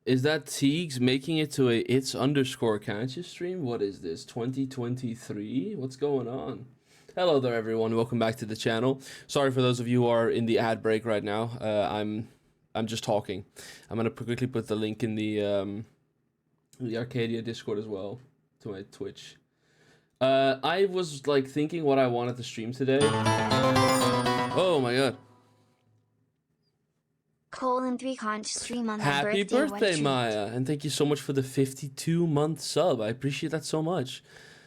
Is that Teagues making it to a it's underscore conscious stream? What is this? 2023? What's going on? Hello there, everyone. Welcome back to the channel. Sorry for those of you who are in the ad break right now. I'm just talking. I'm gonna quickly put the link in the Arcadia Discord as well to my Twitch. I was like thinking what I wanted to stream today. Oh my god. Colon 3 conch stream on that Happy birthday, what Maya, and thank you so much for the 52-month sub. I appreciate that so much.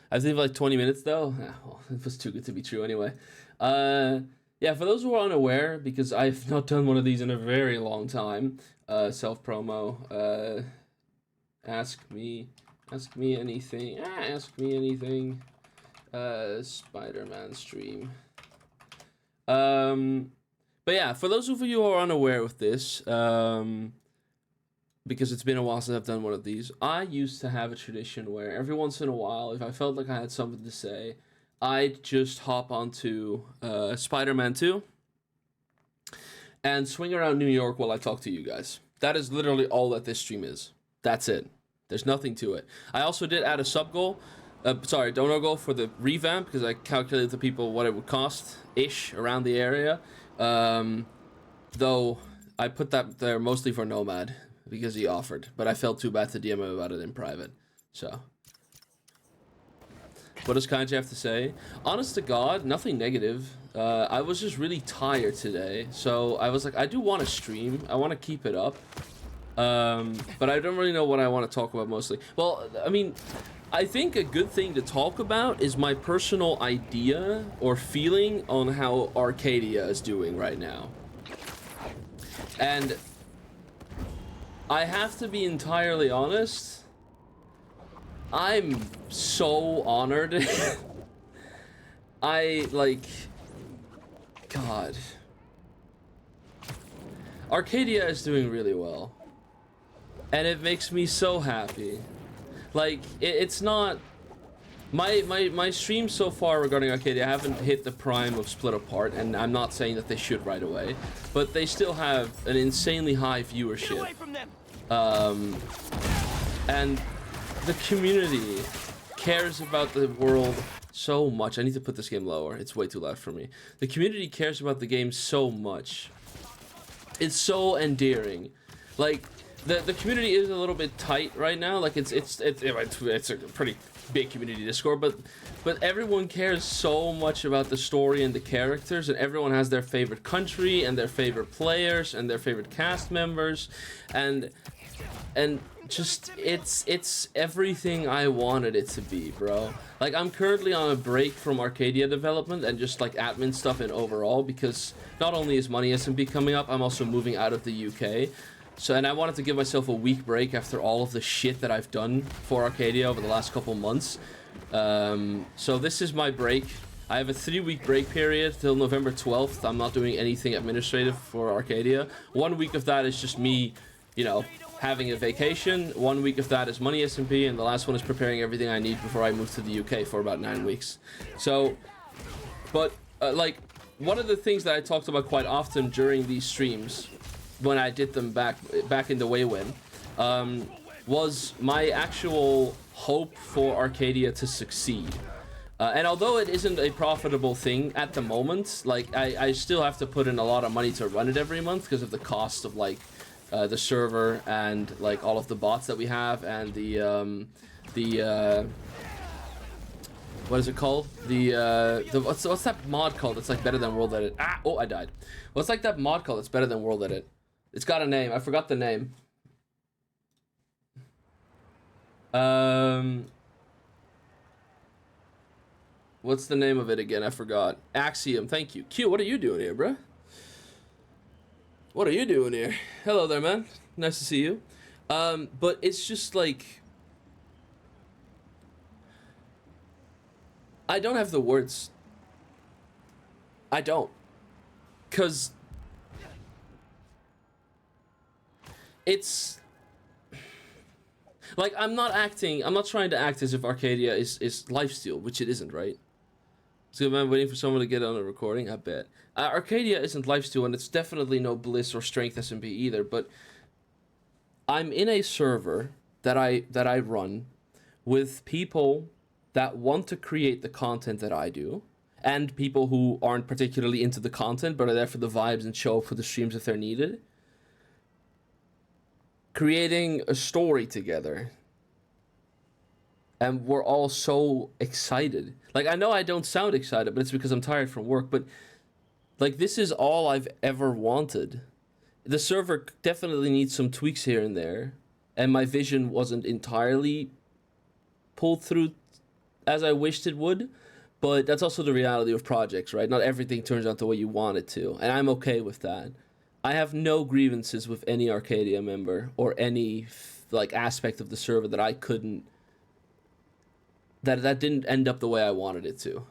I think like 20 minutes though. Well, it was too good to be true anyway. Yeah, for those who are unaware, because I've not done one of these in a very long time, self promo. Ask me anything. Ask me anything. Spider-Man stream. But yeah, for those of you who are unaware of this, because it's been a while since I've done one of these, I used to have a tradition where every once in a while, if I felt like I had something to say, I'd just hop onto Spider-Man 2 and swing around New York while I talk to you guys. That is literally all that this stream is. That's it. There's nothing to it. I also did add a sub goal. Donor goal for the revamp, because I calculated to people what it would cost-ish around the area. Though I put that there mostly for Nomad because he offered, but I felt too bad to DM him about it in private. So, what does Kanji have to say? Honest to God, nothing negative. I was just really tired today, so I was like, I do want to stream. I want to keep it up. But I don't really know what I want to talk about mostly. Well, I mean, I think a good thing to talk about is my personal idea or feeling on how Arcadia is doing right now. And I have to be entirely honest, I'm so honored. God. Arcadia is doing really well. And it makes me so happy. Like, it's not... My streams so far regarding Arcadia haven't hit the prime of Split Apart, and I'm not saying that they should right away, but they still have an insanely high viewership. And the community cares about the world so much. I need to put this game lower. It's way too loud for me. The community cares about the game so much. It's so endearing. Like, the community is a little bit tight right now. Like it's a pretty big community Discord, but everyone cares so much about the story and the characters, and everyone has their favorite country and their favorite players and their favorite cast members, and just it's everything I wanted it to be, bro. Like, I'm currently on a break from Arcadia development and just like admin stuff in overall, because not only is Money SMP coming up, I'm also moving out of the UK. So, and I wanted to give myself a week break after all of the shit that I've done for Arcadia over the last couple months. So this is my break. I have a 3-week break period till November 12th. I'm not doing anything administrative for Arcadia. 1 week of that is just me, you know, having a vacation. 1 week of that is Money SMP, and the last one is preparing everything I need before I move to the UK for about 9 weeks. So, but like, one of the things that I talked about quite often during these streams, when I did them back in the Waywin, was my actual hope for Arcadia to succeed. And although it isn't a profitable thing at the moment, like, I still have to put in a lot of money to run it every month because of the cost of like the server and like all of the bots that we have, and the what is it called? What's that mod called? It's like better than World Edit. Oh, I died. What's like that mod called? It's better than World Edit. It's got a name. I forgot the name. What's the name of it again? I forgot. Axiom. Thank you. Q, what are you doing here, bruh? What are you doing here? Hello there, man. Nice to see you. But it's just like, I don't have the words. I don't. 'Cause it's like, I'm not trying to act as if Arcadia is lifesteal, which it isn't, right? So I'm waiting for someone to get on a recording, I bet. Arcadia isn't lifesteal, and it's definitely no Bliss or Strength SMP either, but I'm in a server that I run with people that want to create the content that I do, and people who aren't particularly into the content but are there for the vibes and show up for the streams if they're needed. Creating a story together. And we're all so excited. Like, I know I don't sound excited, but it's because I'm tired from work, but like, this is all I've ever wanted. The server definitely needs some tweaks here and there, and my vision wasn't entirely pulled through as I wished it would, but that's also the reality of projects, right? Not everything turns out the way you want it to, and I'm okay with that. I have no grievances with any Arcadia member or any like aspect of the server that I couldn't, that didn't end up the way I wanted it to.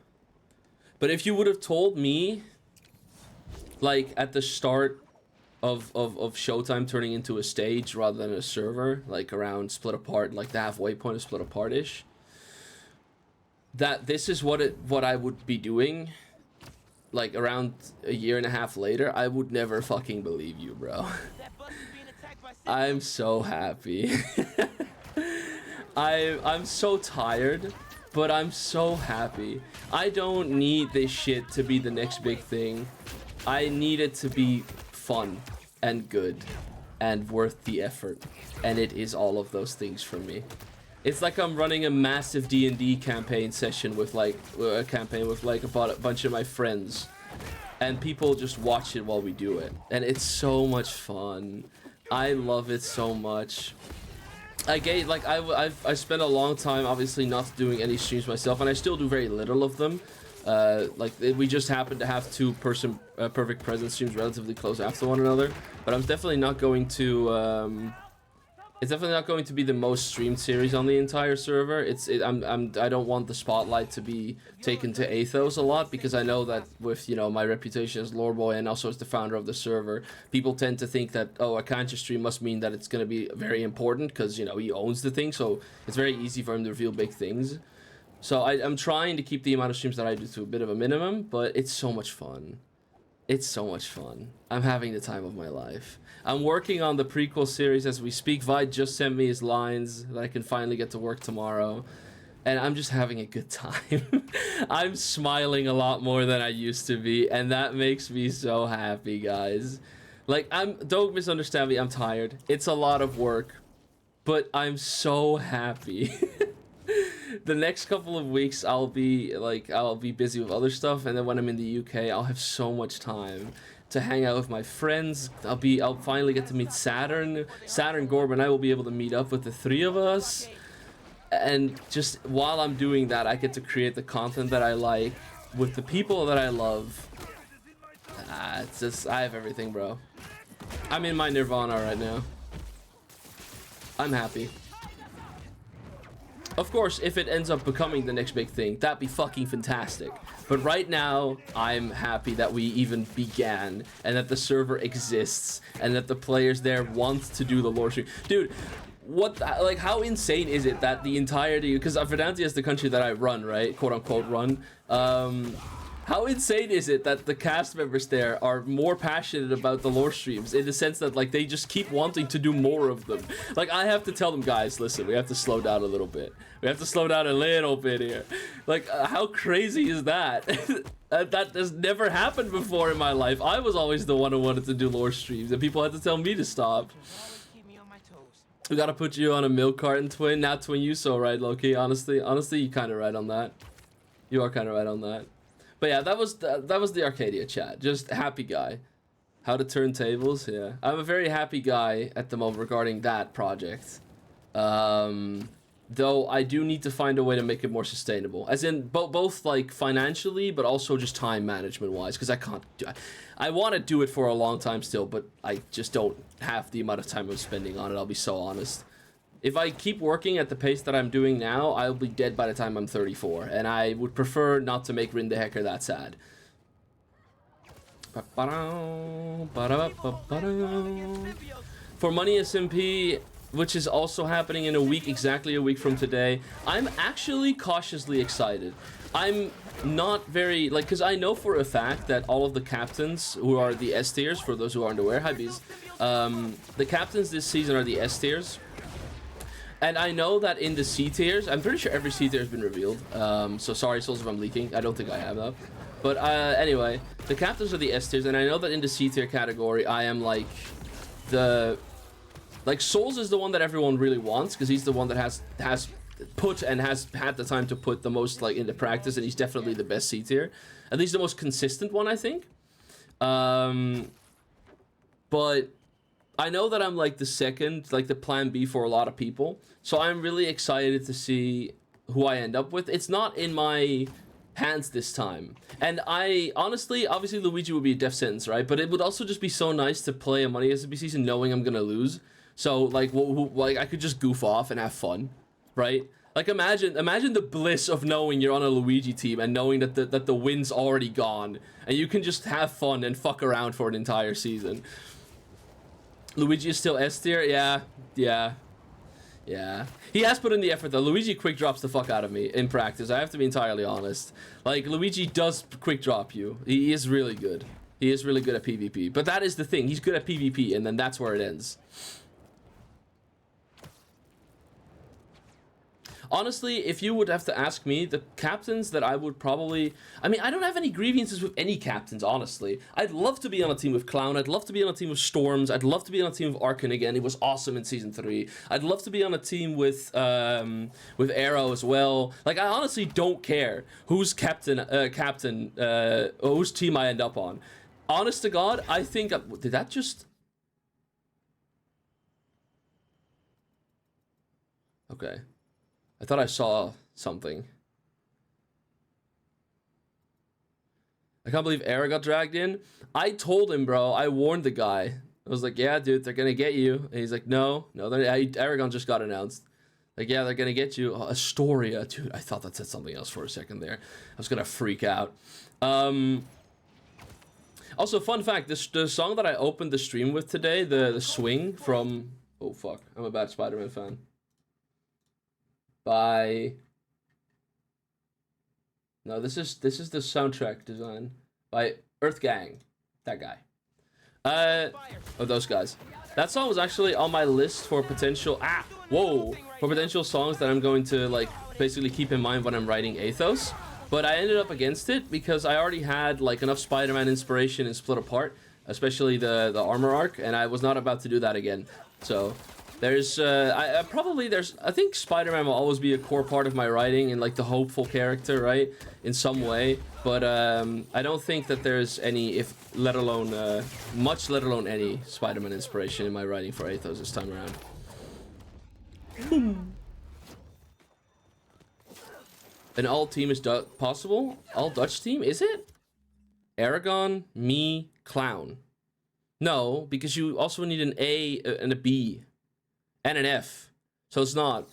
But if you would have told me, like at the start of Showtime turning into a stage rather than a server, like around Split Apart, like the halfway point of Split Apart-ish, that this is what I would be doing, like around a year and a half later, I would never fucking believe you, bro. I'm so happy. I'm so tired, but I'm so happy. I don't need this shit to be the next big thing. I need it to be fun and good and worth the effort, and it is all of those things for me. It's like I'm running a massive D&D campaign session with like a bunch of my friends, and people just watch it while we do it, and it's so much fun. I love it so much. I spent a long time obviously not doing any streams myself, and I still do very little of them. Like we just happen to have two Perfect Presence streams relatively close after one another, but I'm definitely not going to it's definitely not going to be the most streamed series on the entire server. I don't want the spotlight to be taken to Athos a lot, because I know that with, you know, my reputation as lore boy and also as the founder of the server, people tend to think that, oh, a Kancha stream must mean that it's going to be very important because, you know, he owns the thing, so it's very easy for him to reveal big things. So I'm trying to keep the amount of streams that I do to a bit of a minimum, but it's so much fun. It's so much fun. I'm having the time of my life. I'm working on the prequel series as we speak. Vi just sent me his lines that I can finally get to work tomorrow, and I'm just having a good time. I'm smiling a lot more than I used to be, and that makes me so happy, guys. Like, don't misunderstand me, I'm tired. It's a lot of work, but I'm so happy. The next couple of weeks I'll be busy with other stuff, and then when I'm in the UK I'll have so much time to hang out with my friends. I'll finally get to meet Saturn, Gorb, and I will be able to meet up with the three of us, and just while I'm doing that I get to create the content that I like with the people that I love. It's just, I have everything, bro. I'm in my nirvana right now. I'm happy. Of course, if it ends up becoming the next big thing, that'd be fucking fantastic. But right now, I'm happy that we even began, and that the server exists, and that the players there want to do the lore stream. Dude, like, how insane is it that the entirety, because Verdantia is the country that I run, right? Quote unquote run. How insane is it that the cast members there are more passionate about the lore streams, in the sense that, like, they just keep wanting to do more of them? Like, I have to tell them, guys, listen, we have to slow down a little bit. We have to slow down a little bit here. Like, how crazy is that? That has never happened before in my life. I was always the one who wanted to do lore streams, and people had to tell me to stop. We gotta put you on a milk carton, Twin. Not Twin, you so right, Loki. Honestly, you kind of right on that. You are kind of right on that. But yeah, that was the Arcadia chat. Just happy guy. How to turn tables, yeah. I'm a very happy guy at the moment regarding that project. Though I do need to find a way to make it more sustainable. As in, both like financially, but also just time management wise. Because I can't do it. I want to do it for a long time still, but I just don't have the amount of time I'm spending on it, I'll be so honest. If I keep working at the pace that I'm doing now, I'll be dead by the time I'm 34, and I would prefer not to make Rin the Hacker that sad. For money SMP, which is also happening in a week, exactly a week from today. I'm actually cautiously excited. I'm not very, like, because I know for a fact that all of the captains who are the S tiers, for those who aren't aware, hi bees, the captains this season are the S tiers. And I know that in the C tiers, I'm pretty sure every C tier has been revealed. So sorry, Souls, if I'm leaking. I don't think I have that. But anyway, the captains are the S tiers, and I know that in the C tier category, I am like Souls is the one that everyone really wants, because he's the one that has put and has had the time to put the most like into practice, and he's definitely the best C tier, at least the most consistent one, I think. But I know that I'm like the second, like the plan B for a lot of people, so I'm really excited to see who I end up with. It's not in my hands this time, and I honestly, obviously Luigi would be a death sentence, right? But it would also just be so nice to play a Money SMP season knowing I'm gonna lose, so like like I could just goof off and have fun, right? Like imagine the bliss of knowing you're on a Luigi team and knowing that the win's already gone and you can just have fun and fuck around for an entire season. Luigi is still S tier, yeah. He has put in the effort though. Luigi quick drops the fuck out of me in practice. I have to be entirely honest. Like Luigi does quick drop you. He is really good. He is really good at PvP. But that is the thing. He's good at PvP, and then that's where it ends. Honestly, if you would have to ask me, the captains that I would probably... I mean, I don't have any grievances with any captains, honestly. I'd love to be on a team with Clown. I'd love to be on a team with Storms. I'd love to be on a team with Arkan again. It was awesome in Season 3. I'd love to be on a team with Arrow as well. Like, I honestly don't care whose whose team I end up on. Honest to God, I think... Did that just... Okay. I thought I saw something. I can't believe Era got dragged in. I told him, bro. I warned the guy. I was like, yeah, dude, they're gonna get you. And he's like, no, Aragon just got announced. Like, yeah, they're gonna get you. Astoria, dude. I thought that said something else for a second there. I was gonna freak out. Also, fun fact, the song that I opened the stream with today, the Swing from... Oh, fuck. I'm a bad Spider-Man fan. By... No, this is the soundtrack design by Earth Gang. That guy. Oh, those guys. That song was actually on my list for potential... For potential songs that I'm going to, like, basically keep in mind when I'm writing Athos. But I ended up against it because I already had, like, enough Spider-Man inspiration in Split Apart. Especially the armor arc. And I was not about to do that again. So... There's, I think Spider-Man will always be a core part of my writing and, like, the hopeful character, right? In some way. But, I don't think that there's any, let alone any Spider-Man inspiration in my writing for Athos this time around. Boom. An all team is possible? All Dutch team? Is it? Aragon, me, Clown. No, because you also need an A and a B. And an F. So it's not.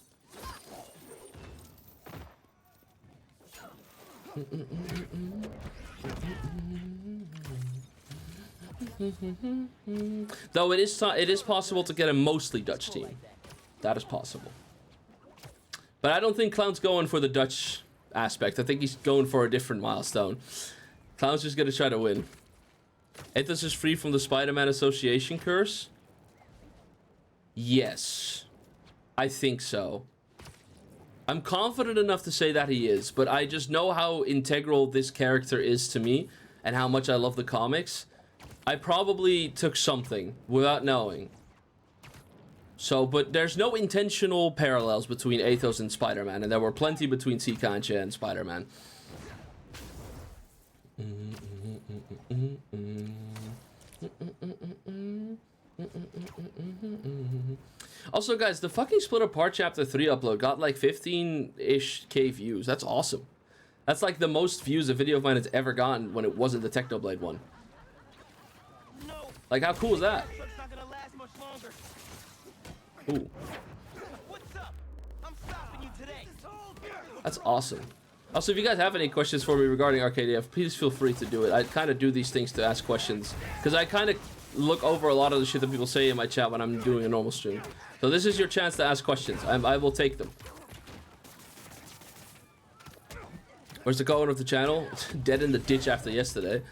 Though it is possible to get a mostly Dutch team. That is possible. But I don't think Clown's going for the Dutch aspect. I think he's going for a different milestone. Clown's just gonna try to win. Athos is free from the Spider-Man Association curse. Yes, I think so. I'm confident enough to say that he is, but I just know how integral this character is to me and how much I love the comics. I probably took something without knowing. So, but there's no intentional parallels between Athos and Spider-Man, and there were plenty between C. Kancha and Spider-Man. Also, guys, the fucking Split Apart Chapter 3 upload got like 15-ish K views. That's awesome. That's like the most views a video of mine has ever gotten when it wasn't the Technoblade one. Like, how cool is that? Ooh. That's awesome. Also, if you guys have any questions for me regarding Arcadia, please feel free to do it. I kind of do these things to ask questions, because I kind of look over a lot of the shit that people say in my chat when I'm doing a normal stream. So this is your chance to ask questions. I will take them. Where's the co-owner of the channel? Dead in the ditch after yesterday.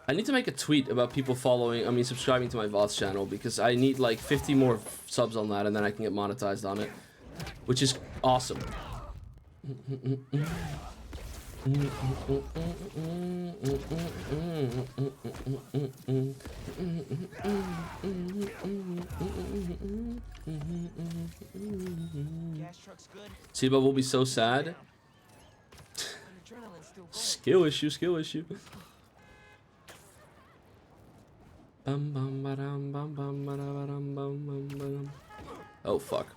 I need to make a tweet about people subscribing to my VODs channel, because I need like 50 more subs on that and then I can get monetized on it, which is awesome. Siba will be so sad. Skill issue, skill issue. Oh fuck.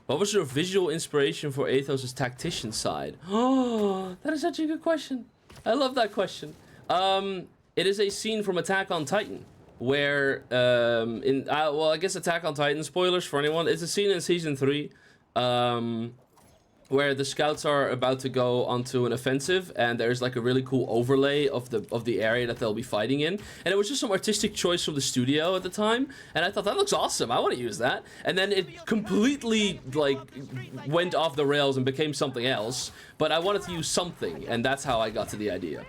What was your visual inspiration for Athos' tactician side? Oh, that is such a good question. I love that question. It is a scene from Attack on Titan where well, I guess Attack on Titan, spoilers for anyone. It's a scene in season 3 where the scouts are about to go onto an offensive, and there's like a really cool overlay of the area that they'll be fighting in, and it was just some artistic choice from the studio at the time, and I thought that looks awesome, I want to use that, and then it completely like went off the rails and became something else, but I wanted to use something, and that's how I got to the idea.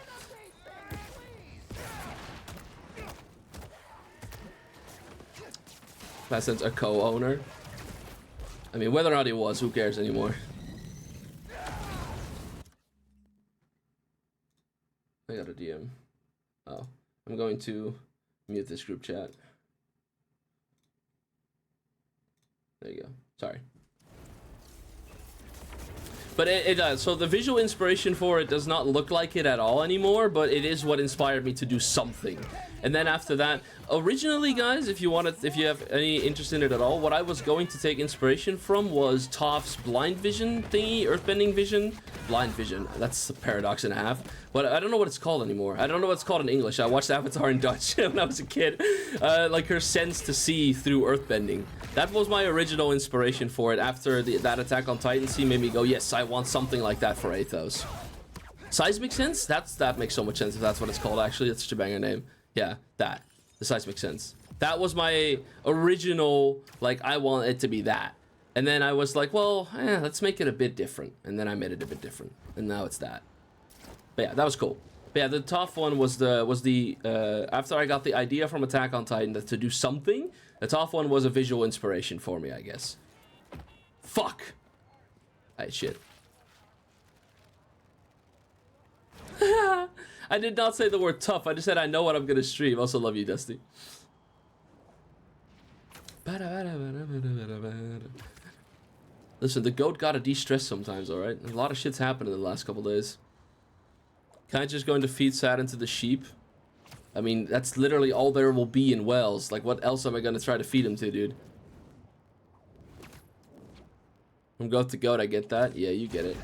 That sense, a co-owner. I mean, whether or not he was, who cares anymore? I got a DM. Oh, I'm going to mute this group chat. There you go. Sorry. But it does. So the visual inspiration for it does not look like it at all anymore, but it is what inspired me to do something. And then after that, originally, guys, if you have any interest in it at all, what I was going to take inspiration from was Toph's blind vision thingy, earthbending vision. Blind vision, that's a paradox and a half. But I don't know what it's called anymore. I don't know what it's called in English. I watched Avatar in Dutch when I was a kid. Like her sense to see through earthbending. That was my original inspiration for it. After that Attack on Titan scene made me go, yes, I want something like that for Athos. Seismic Sense? That makes so much sense if that's what it's called, actually. That's such a banger name. Yeah, that. The Seismic Sense. That was my original, like, I want it to be that. And then I was like, well, let's make it a bit different. And then I made it a bit different. And now it's that. But yeah, that was cool. But yeah, the Toph one was the after I got the idea from Attack on Titan to do something, the Toph one was a visual inspiration for me, I guess. Fuck! Alright, shit. I did not say the word tough, I just said I know what I'm gonna stream. Also love you, Dusty. Listen, the goat gotta de-stress sometimes, alright? A lot of shit's happened in the last couple days. Can't I just go into feed sat into the sheep? I mean, that's literally all there will be in Wells. Like, what else am I gonna try to feed him to, dude? From goat to goat, I get that. Yeah, you get it.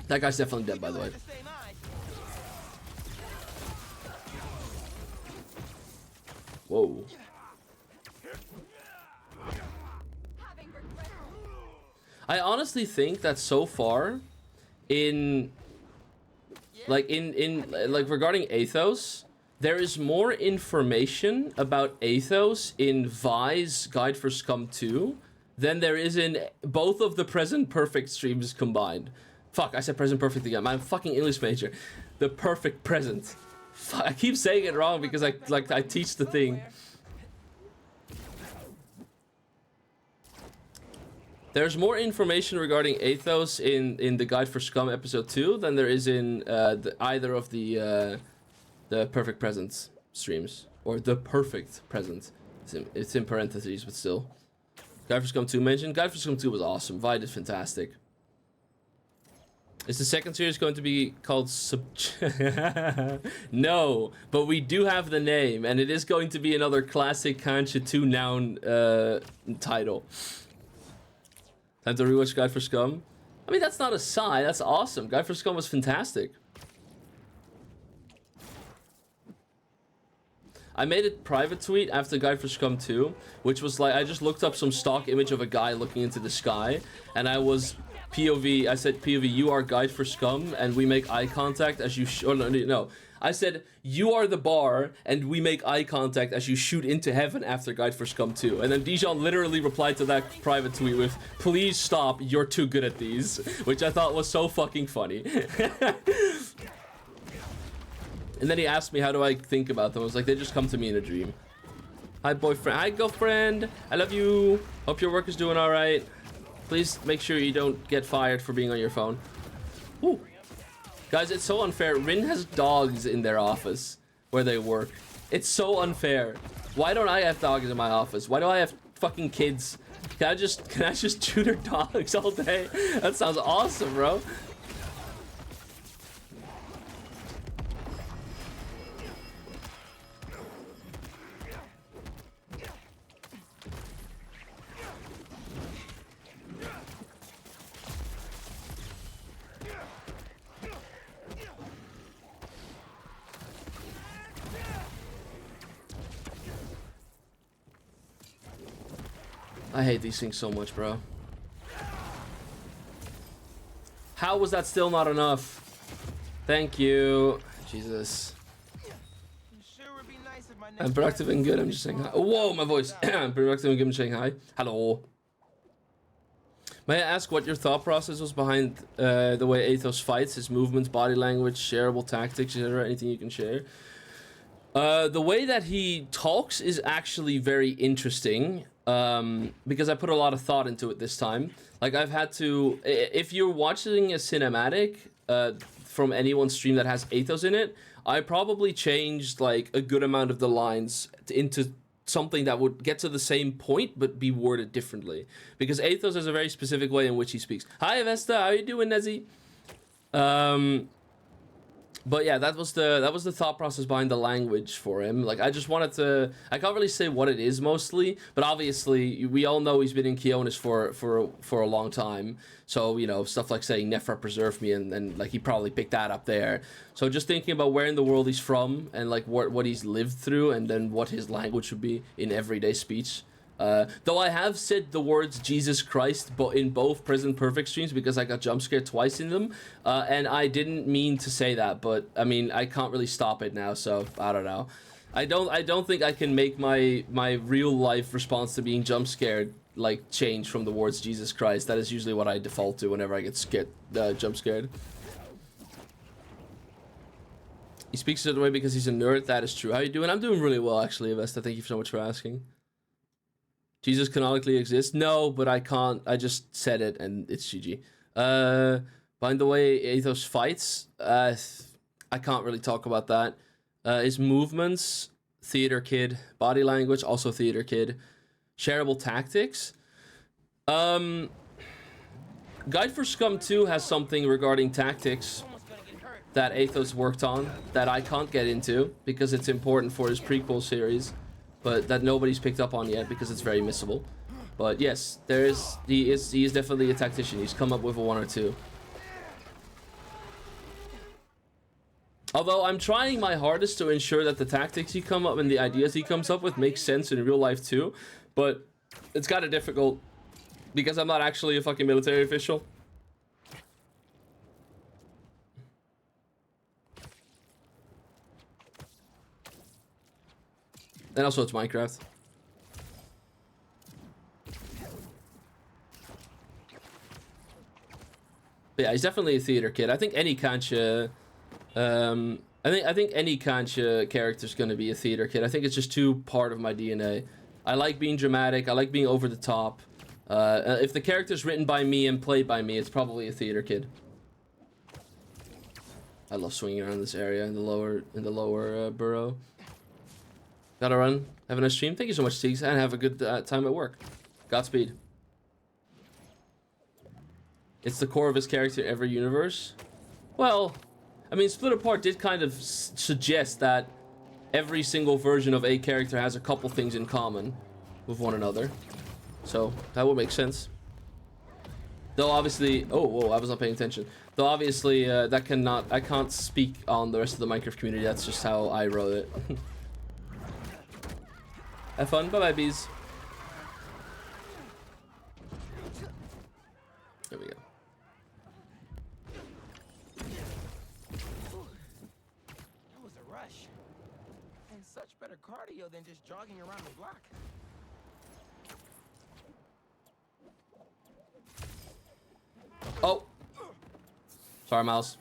That guy's definitely dead, by the way. Whoa. I honestly think that so far, regarding Athos, there is more information about Athos in Vi's Guide for Scum 2 than there is in both of the Present Perfect streams combined. Fuck, I said Present Perfect again. I'm a fucking English major. The Perfect Present. Fuck, I keep saying it wrong because I teach the thing. There's more information regarding Athos in the Guide for Scum episode 2 than there is in either of the Perfect Presents streams. Or the Perfect Present. It's in parentheses, but still. Guide for Scum 2 mentioned. Guide for Scum 2 was awesome. Vi is fantastic. Is the second series going to be called No, but we do have the name, and it is going to be another classic Kancha 2 noun title. Time to rewatch Guide for Scum. I mean, that's not a sigh, that's awesome. Guide for Scum was fantastic. I made a private tweet after Guide for Scum 2, which was like, I just looked up some stock image of a guy looking into the sky, and I was POV, I said, POV, you are Guide for Scum, and we make eye contact as you oh, no. I said, you are the bar, and we make eye contact as you shoot into heaven after Guide for Scum 2. And then Dijon literally replied to that private tweet with, please stop, you're too good at these. Which I thought was so fucking funny. And then he asked me, how do I think about them? I was like, they just come to me in a dream. Hi, boyfriend. Hi, girlfriend. I love you. Hope your work is doing all right. Please make sure you don't get fired for being on your phone. Ooh. Guys, it's so unfair. Rin has dogs in their office where they work. It's so unfair. Why don't I have dogs in my office? Why do I have fucking kids? Can I just tutor dogs all day? That sounds awesome, bro. I hate these things so much, bro. How was that still not enough? Thank you. Jesus. I'm productive and good. I'm just saying hi. Whoa, my voice. I'm productive and good. I'm saying hi. Hello. May I ask what your thought process was behind the way Athos fights, his movements, body language, shareable tactics, etc.? Anything you can share? The way that he talks is actually very interesting. Because I put a lot of thought into it this time. Like, I've had to, if you're watching a cinematic from anyone's stream that has Athos in it, I probably changed like a good amount of the lines into something that would get to the same point but be worded differently, because Athos has a very specific way in which he speaks. Hi Avesta, how you doing, Nezzy? But yeah, that was the thought process behind the language for him. Like, I just wanted to, I can't really say what it is mostly, but obviously we all know he's been in Kionis for a long time. So, you know, stuff like saying Nefra preserved me, and like he probably picked that up there. So just thinking about where in the world he's from and like what he's lived through, and then what his language would be in everyday speech. Though I have said the words Jesus Christ but in both Present Perfect streams, because I got jump scared twice in them, and I didn't mean to say that, but I mean, I can't really stop it now, so I don't know. I don't think I can make my real life response to being jump scared like change from the words Jesus Christ. That is usually what I default to whenever I get scared, jump scared. He speaks a certain way because he's a nerd. That is true. How you doing? I'm doing really well, actually, Avesta. Thank you so much for asking. Jesus canonically exists? No, but I can't. I just said it, and it's GG. By the way, Athos fights, I can't really talk about that. His movements, theater kid. Body language, also theater kid. Shareable tactics. Guide for Scum 2 has something regarding tactics that Athos worked on that I can't get into because it's important for his prequel series, but that nobody's picked up on yet because it's very missable. But yes, he is definitely a tactician. He's come up with a one or two. Although I'm trying my hardest to ensure that the tactics he come up and the ideas he comes up with make sense in real life too, but it's kind of difficult because I'm not actually a fucking military official. And also it's Minecraft. But yeah, he's definitely a theater kid. I think any Kancha, I think any Kancha character is going to be a theater kid. I think it's just too part of my DNA. I like being dramatic. I like being over the top. If the character's written by me and played by me, it's probably a theater kid. I love swinging around this area in the lower burrow. Gotta run. Have a nice stream. Thank you so much, Teagues, and have a good time at work. Godspeed. It's the core of his character in every universe. Well, I mean, Split Apart did kind of suggest that every single version of a character has a couple things in common with one another. So that would make sense. Though obviously, oh, whoa, I was not paying attention. Though obviously, I can't speak on the rest of the Minecraft community. That's just how I wrote it. Have fun. Bye bye, bees. There we go. That was a rush. And such better cardio than just jogging around the block. Oh. Sorry, Miles.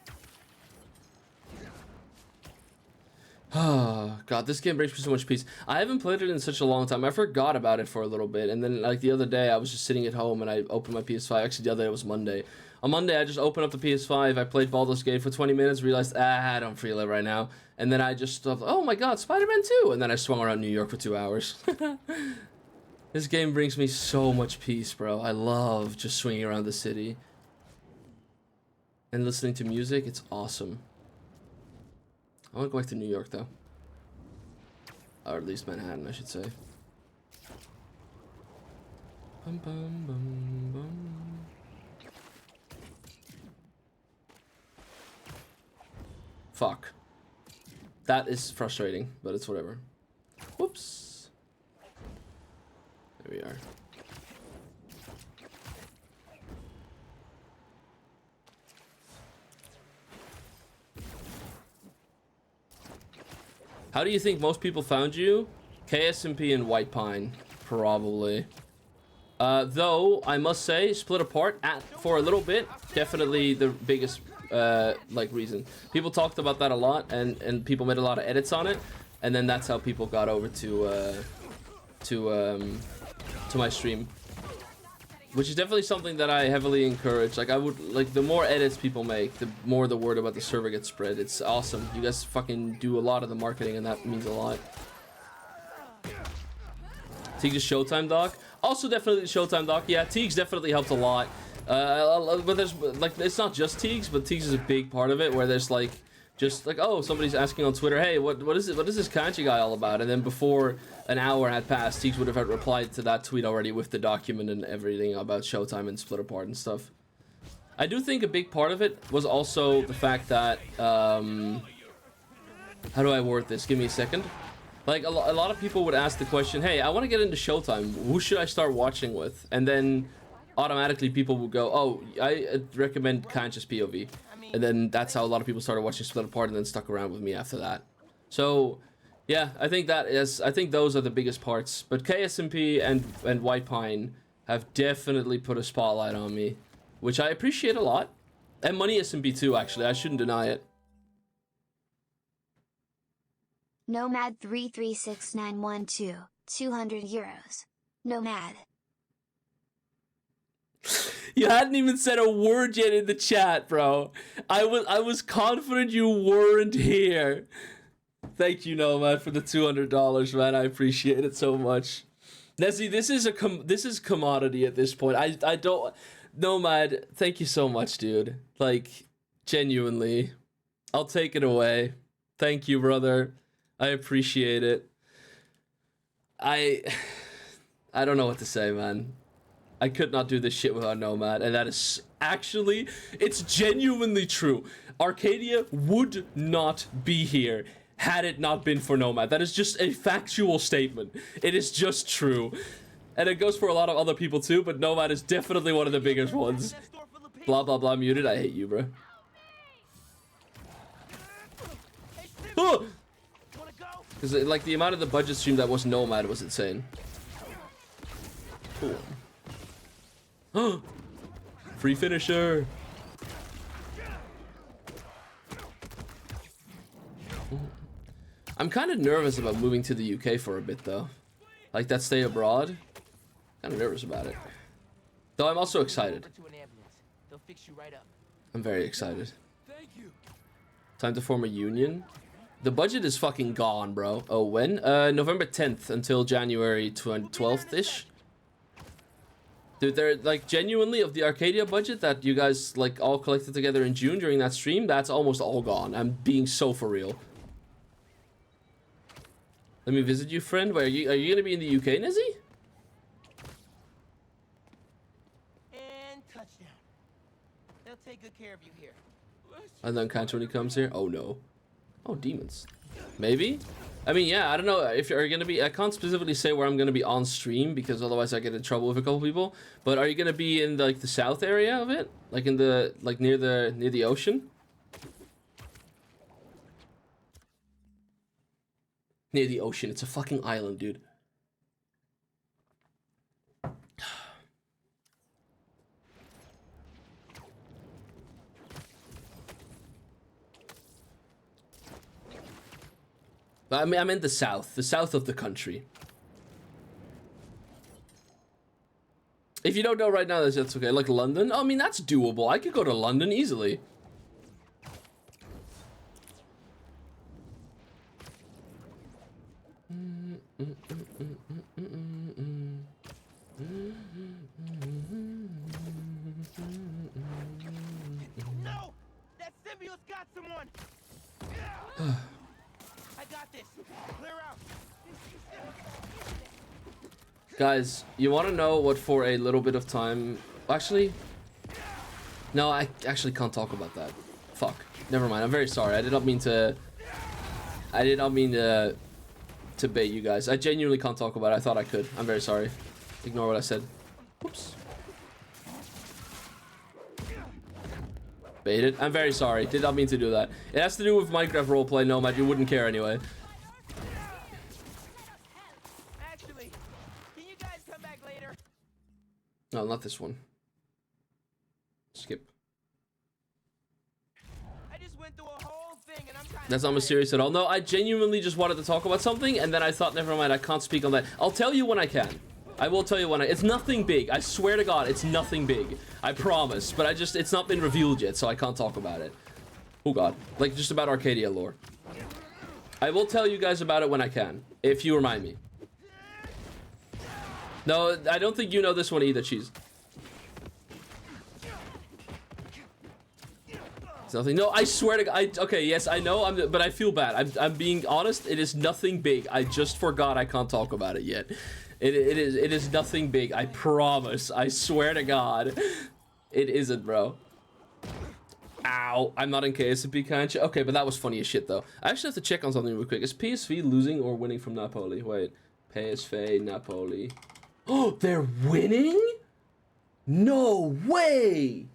Oh, God, this game brings me so much peace. I haven't played it in such a long time. I forgot about it for a little bit. And then, like, the other day, I was just sitting at home and I opened my PS5. Actually, the other day was Monday. On Monday, I just opened up the PS5. I played Baldur's Gate for 20 minutes, realized, I don't feel it right now. And then I just thought, oh my God, Spider-Man 2. And then I swung around New York for 2 hours. This game brings me so much peace, bro. I love just swinging around the city. And listening to music, it's awesome. I want to go back to New York, though. Or at least Manhattan, I should say. Bum, bum, bum, bum. Fuck. That is frustrating, but it's whatever. Whoops. There we are. How do you think most people found you? KSMP and White Pine, probably. Though, I must say, Split Apart for a little bit, definitely the biggest like reason. People talked about that a lot, and people made a lot of edits on it, and then that's how people got over to my stream. Which is definitely something that I heavily encourage. Like, I would, like, the more edits people make, the more the word about the server gets spread. It's awesome. You guys fucking do a lot of the marketing, and that means a lot. Teague's Showtime doc. Also definitely Showtime doc. Yeah, Teague's definitely helped a lot. But there's, like, it's not just Teague's, but Teague's is a big part of it, where there's, like, just like, oh, somebody's asking on Twitter, hey, what is this Kanji guy all about? And then before an hour had passed, Teagues would have had replied to that tweet already with the document and everything about Showtime and Split Apart and stuff. I do think a big part of it was also the fact that, how do I word this? Give me a second. Like, a lot of people would ask the question, hey, I want to get into Showtime. Who should I start watching with? And then automatically people would go, oh, I recommend Kanji's POV. And then that's how a lot of people started watching Split Apart and then stuck around with me after that. So, yeah, I think those are the biggest parts. But KSMP and White Pine have definitely put a spotlight on me, which I appreciate a lot. And Money SMP too, actually. I shouldn't deny it. Nomad 336912, 200 euros. Nomad. You hadn't even said a word yet in the chat, bro. I was confident you weren't here. Thank you, Nomad, for the $200, man. I appreciate it so much. Nessie, this is commodity at this point. I don't. Nomad, thank you so much, dude. Like, genuinely, I'll take it away. Thank you, brother. I appreciate it. I don't know what to say, man. I could not do this shit without Nomad, and that is actually, it's genuinely true. Arcadia would not be here had it not been for Nomad. That is just a factual statement. It is just true. And it goes for a lot of other people too, but Nomad is definitely one of the biggest ones. Blah, blah, blah, muted. I hate you, bro. Because, like, the amount of the budget stream that was Nomad was insane. Cool. Free finisher. I'm kind of nervous about moving to the UK for a bit, though. Like that stay abroad. Kind of nervous about it. Though I'm also excited. I'm very excited. Time to form a union. The budget is fucking gone, bro. Oh, when? November 10th until January 12th-ish. Dude, they're, like, genuinely, of the Arcadia budget that you guys, like, all collected together in June during that stream, that's almost all gone. I'm being so for real. Let me visit you, friend. Where are you gonna be in the UK, Nezzy? And touchdown. They'll take good care of you here. And then catch when he comes here. Oh no. Oh, demons. Maybe? I mean, yeah, I don't know if you're gonna be. I can't specifically say where I'm gonna be on stream because otherwise I get in trouble with a couple people. But are you gonna be in like the south area of it, like in the near the ocean? Near the ocean. It's a fucking island, dude. But I mean, I'm in the south of the country. If you don't know right now, that's okay. Like London? I mean, that's doable. I could go to London easily. No! That symbiote's got someone! I got this. Clear out. Guys, you want to know what for a little bit of time... Actually... No, I actually can't talk about that. Fuck. Never mind. I'm very sorry. I did not mean to bait you guys. I genuinely can't talk about it. I thought I could. I'm very sorry. Ignore what I said. Oops. Baited. I'm very sorry. Did not mean to do that. It has to do with Minecraft roleplay, Nomad. You wouldn't care anyway. Actually, can you guys come back later? No, not this one. Skip. I just went through a whole thing and I'm kind of That's not mysterious at all. No, I genuinely just wanted to talk about something, and then I thought, never mind, I can't speak on that. I'll tell you when I can. I will tell you when it's nothing big. I swear to God, it's nothing big. I promise. But it's not been revealed yet, so I can't talk about it. Oh God. Like, just about Arcadia lore. I will tell you guys about it when I can, if you remind me. No, I don't think you know this one either, Cheese. It's nothing. No, I swear to God. Okay, yes, I know, but I feel bad. I'm being honest. It is nothing big. I just forgot I can't talk about it yet. It is nothing big. I promise. I swear to God. It isn't, bro. Ow. I'm not in KSP, can't you? Okay, but that was funny as shit, though. I actually have to check on something real quick. Is PSV losing or winning from Napoli? Wait. PSV, Napoli. Oh, they're winning? No way!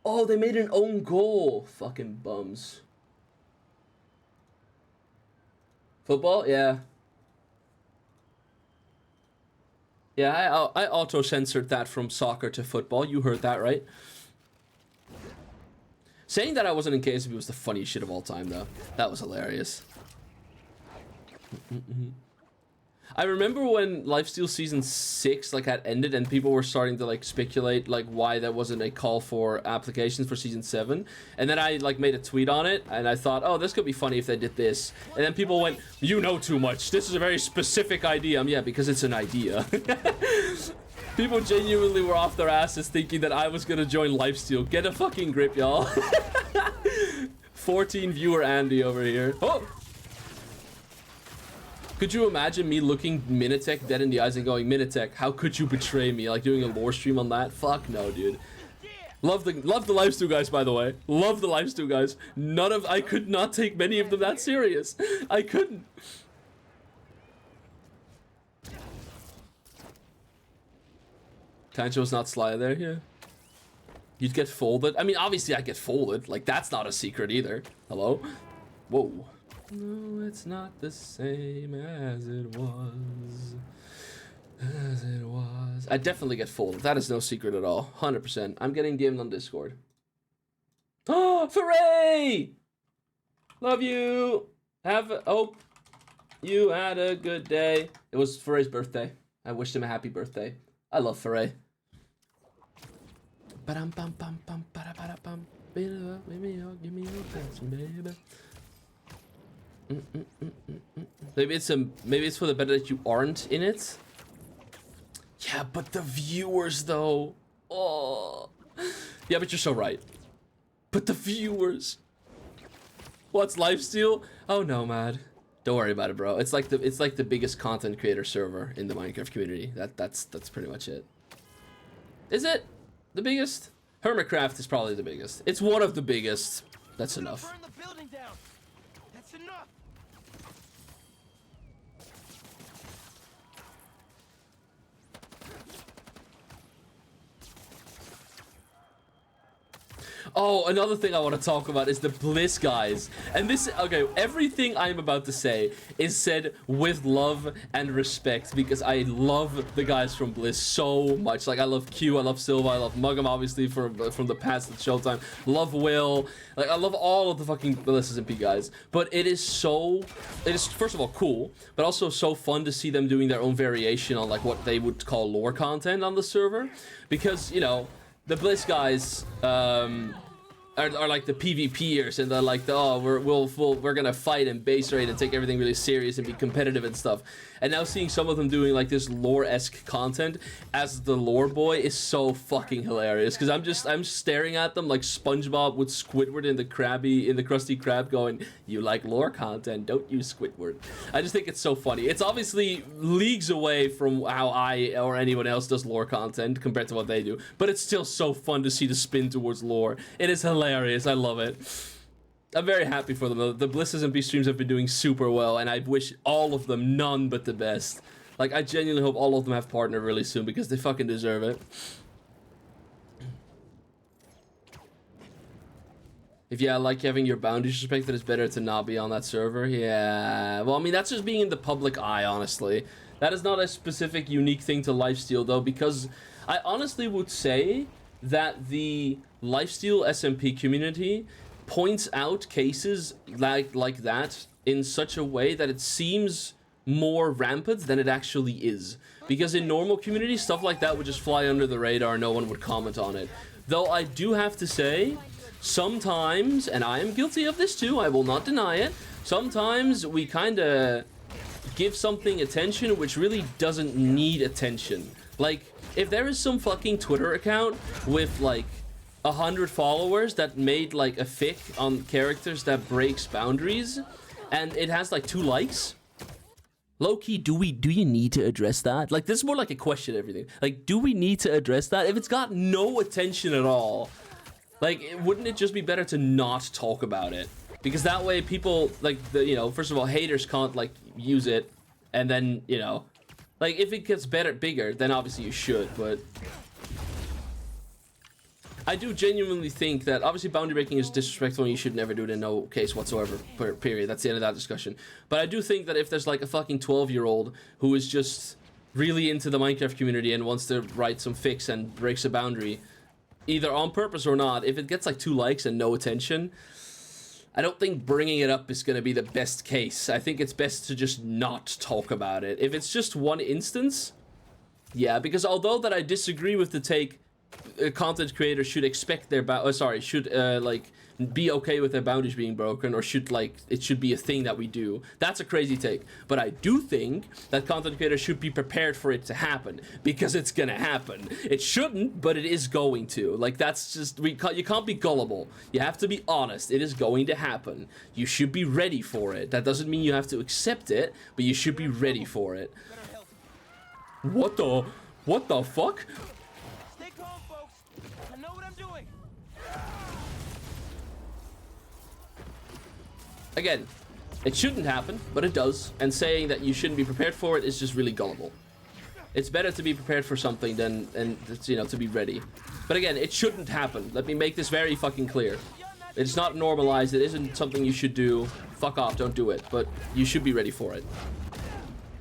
Oh, they made an own goal. Fucking bums. Football? Yeah. Yeah, I auto-censored that from soccer to football. You heard that, right? Saying that I wasn't in KSB was the funniest shit of all time, though. That was hilarious. I remember when Lifesteal Season 6 like had ended and people were starting to like speculate like why there wasn't a call for applications for Season 7. And then I like made a tweet on it and I thought, oh, this could be funny if they did this. And then people went, you know too much. This is a very specific idea. Yeah, because it's an idea. People genuinely were off their asses thinking that I was gonna join Lifesteal. Get a fucking grip, y'all. 14 viewer Andy over here. Oh! Could you imagine me looking Minitech dead in the eyes and going, Minitech, how could you betray me? Like doing a lore stream on that? Fuck no, dude. Love the Lifesteal guys, by the way. Love the Lifesteal guys. I could not take many of them that serious. I couldn't. Tancho's not Sly there, yeah. You'd get folded. I mean, obviously I get folded. Like, that's not a secret either. Hello? Whoa. No, it's not the same as it was. As it was. I definitely get folded. That is no secret at all. 100%. I'm getting DM'd on Discord. Oh, Foray! Love you. Hope you had a good day. It was Foray's birthday. I wished him a happy birthday. I love Foray. Maybe it's for the better that you aren't in it. Yeah, but the viewers though. Oh. Yeah, but you're so right. But the viewers. What's Lifesteal? Oh, Nomad. Don't worry about it, bro. It's like the biggest content creator server in the Minecraft community. That's pretty much it. Is it the biggest? Hermitcraft is probably the biggest. It's one of the biggest. That's enough. Burn the building down. That's enough. Oh, another thing I want to talk about is the Bliss guys. And this, okay, everything I'm about to say is said with love and respect because I love the guys from Bliss so much. Like, I love Q, I love Silva, I love Mug'em, obviously, from the past at Showtime. Love Will. Like, I love all of the fucking Bliss SMP guys. But it is, first of all, cool, but also so fun to see them doing their own variation on, like, what they would call lore content on the server. Because, you know, the Bliss guys, are like the PvPers, and they're like, oh, we're gonna fight and base raid and take everything really serious and be competitive and stuff. And now seeing some of them doing like this lore-esque content as the lore boy is so fucking hilarious. Because I'm staring at them like SpongeBob with Squidward in the Krusty Krab going, you like lore content, don't you, Squidward? I just think it's so funny. It's obviously leagues away from how I or anyone else does lore content compared to what they do, but it's still so fun to see the spin towards lore. It is hilarious. I love it. I'm very happy for them. The Bliss SMP streams have been doing super well, and I wish all of them none but the best. Like, I genuinely hope all of them have partner really soon because they fucking deserve it. If yeah, like having your boundaries respected, it's better to not be on that server. Yeah, well, I mean, that's just being in the public eye, honestly. That is not a specific, unique thing to Lifesteal, though, because I honestly would say that the Lifesteal SMP community points out cases like that in such a way that it seems more rampant than it actually is. Because in normal communities, stuff like that would just fly under the radar, no one would comment on it. Though I do have to say, sometimes, and I am guilty of this too, I will not deny it, sometimes we kinda give something attention which really doesn't need attention. Like, if there is some fucking Twitter account with like 100 followers that made like a fic on characters that breaks boundaries, and it has like 2 likes, low-key, do you need to address that? Like, this is more like a question, everything. Like, do we need to address that? If it's got no attention at all, like, wouldn't it just be better to not talk about it? Because that way people, like, you know, first of all, haters can't, like, use it, and then, you know, like, if it gets bigger, then obviously you should, but I do genuinely think that, obviously, boundary breaking is disrespectful and you should never do it in no case whatsoever, period. That's the end of that discussion. But I do think that if there's, like, a fucking 12-year-old who is just really into the Minecraft community and wants to write some fics and breaks a boundary, either on purpose or not, if it gets, like, 2 likes and no attention, I don't think bringing it up is going to be the best case. I think it's best to just not talk about it. If it's just one instance, yeah, because although that I disagree with the take, content creators should expect their like be okay with their boundaries being broken, or should, like, it should be a thing that we do. That's a crazy take, but I do think that content creators should be prepared for it to happen, because it's gonna happen. It shouldn't, but it is going to. Like, that's just, you can't be gullible. You have to be honest. It is going to happen. You should be ready for it. That doesn't mean you have to accept it, but you should be ready for it. What the fuck? Stay calm, folks. I know what I'm doing. Again, it shouldn't happen, but it does, and saying that you shouldn't be prepared for it is just really gullible. It's better to be prepared for something than, you know, to be ready. But again, it shouldn't happen. Let me make this very fucking clear. It's not normalized. It isn't something you should do. Fuck off, don't do it. But you should be ready for it.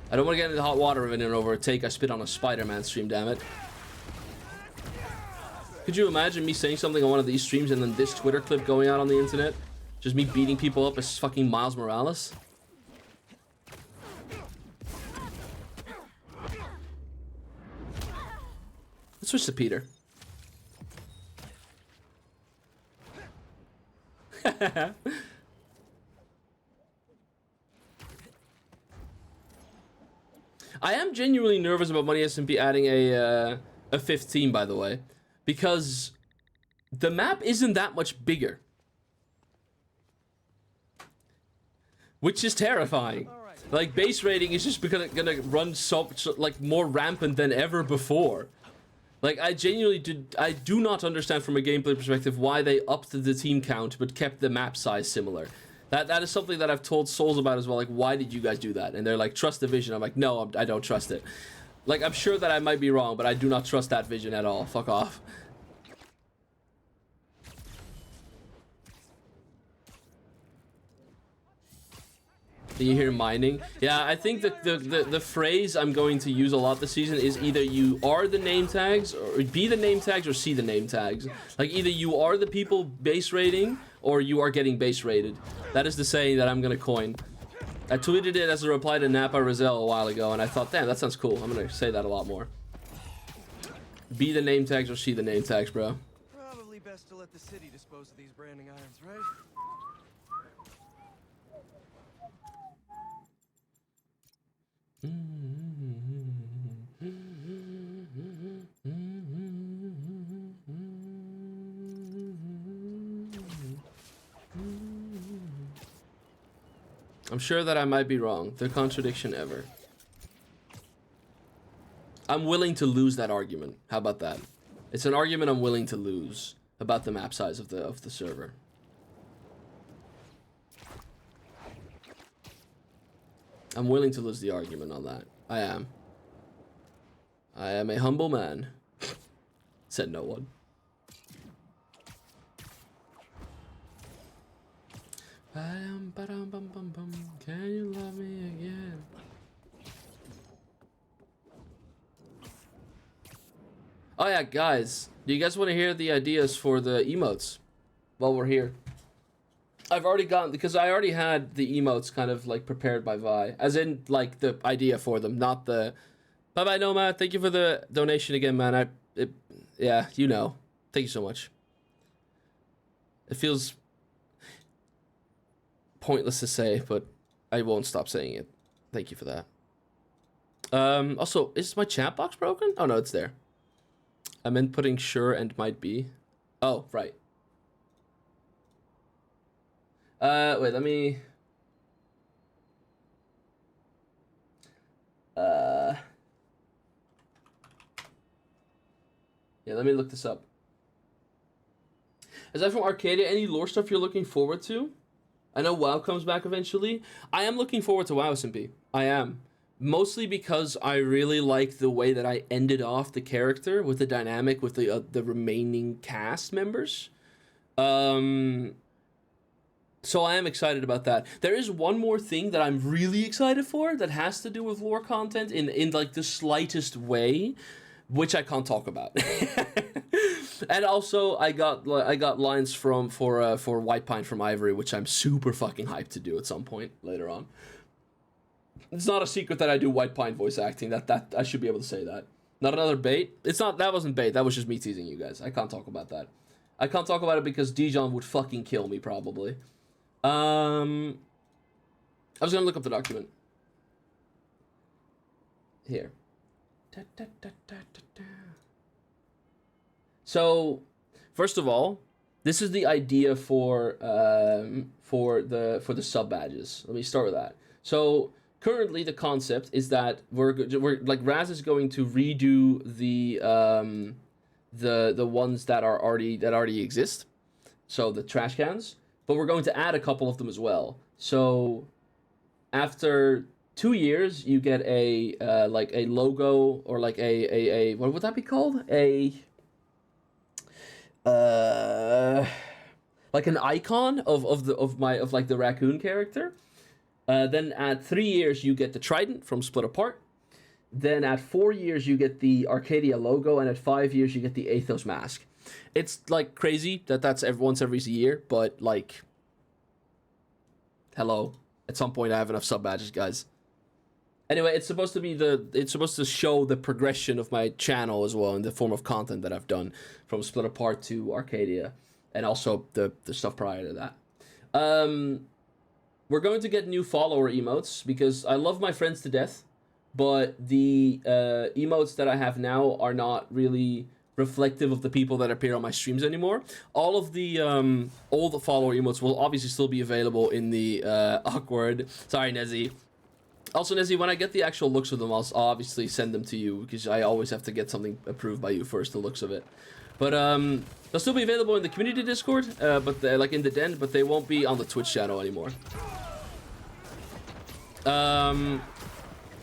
I don't want to get into the hot water of it and over a take I spit on a Spider-Man stream, damn it. Could you imagine me saying something on one of these streams and then this Twitter clip going out on the internet? Just me beating people up as fucking Miles Morales? Let's switch to Peter. I am genuinely nervous about Money SMP adding a 5th team, by the way, because the map isn't that much bigger, which is terrifying. Like, base raiding is just gonna run so like more rampant than ever before. Like, I genuinely I do not understand from a gameplay perspective why they upped the team count but kept the map size similar. That is something that I've told Souls about as well. Like, why did you guys do that? And they're like, trust the vision. I'm like, no, I don't trust it. Like, I'm sure that I might be wrong, but I do not trust that vision at all. Fuck off. Do you hear mining? Yeah, I think the phrase I'm going to use a lot this season is either you are the name tags, or be the name tags, or see the name tags. Like, either you are the people base rating, or you are getting base rated. That is the saying that I'm gonna coin. I tweeted it as a reply to Napa Rizal a while ago, and I thought, damn, that sounds cool. I'm gonna say that a lot more. Be the name tags or see the name tags, bro. Probably best to let the city dispose of these branding irons, right? I'm sure that I might be wrong. The contradiction ever. I'm willing to lose that argument. How about that? It's an argument I'm willing to lose about the map size of the server. I'm willing to lose the argument on that. I am. I am a humble man. Said no one. Can you love me again? Oh yeah, guys. Do you guys want to hear the ideas for the emotes while we're here? I've already gotten, because I already had the emotes kind of like prepared by Vi, as in like the idea for them, not the bye Nomad. Thank you for the donation again, man. Yeah, you know, thank you so much. It feels pointless to say, but I won't stop saying it. Thank you for that. Also, is my chat box broken? Oh no, it's there. I meant putting sure and might be. Oh, right. Wait, let me... Yeah, let me look this up. Aside from Arcadia, any lore stuff you're looking forward to? I know WoW comes back eventually. I am looking forward to WoW, SMP. I am. Mostly because I really like the way that I ended off the character with the dynamic with the remaining cast members. So I am excited about that. There is one more thing that I'm really excited for that has to do with lore content in like the slightest way, which I can't talk about. And also I got lines for White Pine from Ivory, which I'm super fucking hyped to do at some point later on. It's not a secret that I do White Pine voice acting. That I should be able to say that. Not another bait. It's not. That wasn't bait. That was just me teasing you guys. I can't talk about that. I can't talk about it because Dijon would fucking kill me probably. I was gonna look up the document. Here. So, first of all, this is the idea for the sub badges. Let me start with that. So currently, the concept is that we're like Raz is going to redo the ones that already exist, so the trash cans. But we're going to add a couple of them as well. So after 2 years, you get a like a logo or like a what would that be called? Like an icon of the raccoon character. Then at 3 years, you get the trident from Split Apart. Then at 4 years, you get the Arcadia logo, and at 5 years, you get the Athos mask. It's like crazy that's once every year, but like, hello. At some point, I have enough sub badges, guys. Anyway, it's supposed to show the progression of my channel as well in the form of content that I've done from Split Apart to Arcadia, and also the stuff prior to that. We're going to get new follower emotes because I love my friends to death, but the emotes that I have now are not really reflective of the people that appear on my streams anymore. All the follower emotes will obviously still be available in the awkward. Sorry, Nezzy. Also, Nezzy, when I get the actual looks of them, I'll obviously send them to you because I always have to get something approved by you first, the looks of it. But they'll still be available in the community Discord, but like in the den, but they won't be on the Twitch channel anymore. I'm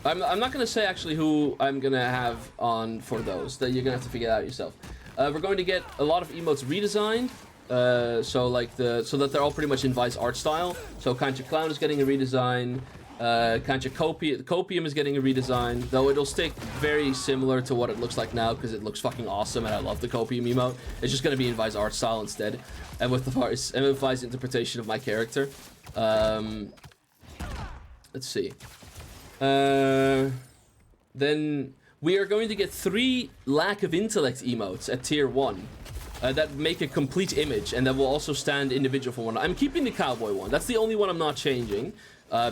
not gonna say actually who I'm gonna have on for those. That you're gonna have to figure it out yourself. We're going to get a lot of emotes redesigned. So that they're all pretty much in Vice art style. So Kancha Clown is getting a redesign. Kancha Copium is getting a redesign, though it'll stick very similar to what it looks like now because it looks fucking awesome and I love the Copium emote. It's just gonna be in Vice art style instead, and with Vice interpretation of my character. Let's see. Then we are going to get 3 lack of intellect emotes at tier 1. That make a complete image and that will also stand individual for one. I'm keeping the cowboy one. That's the only one I'm not changing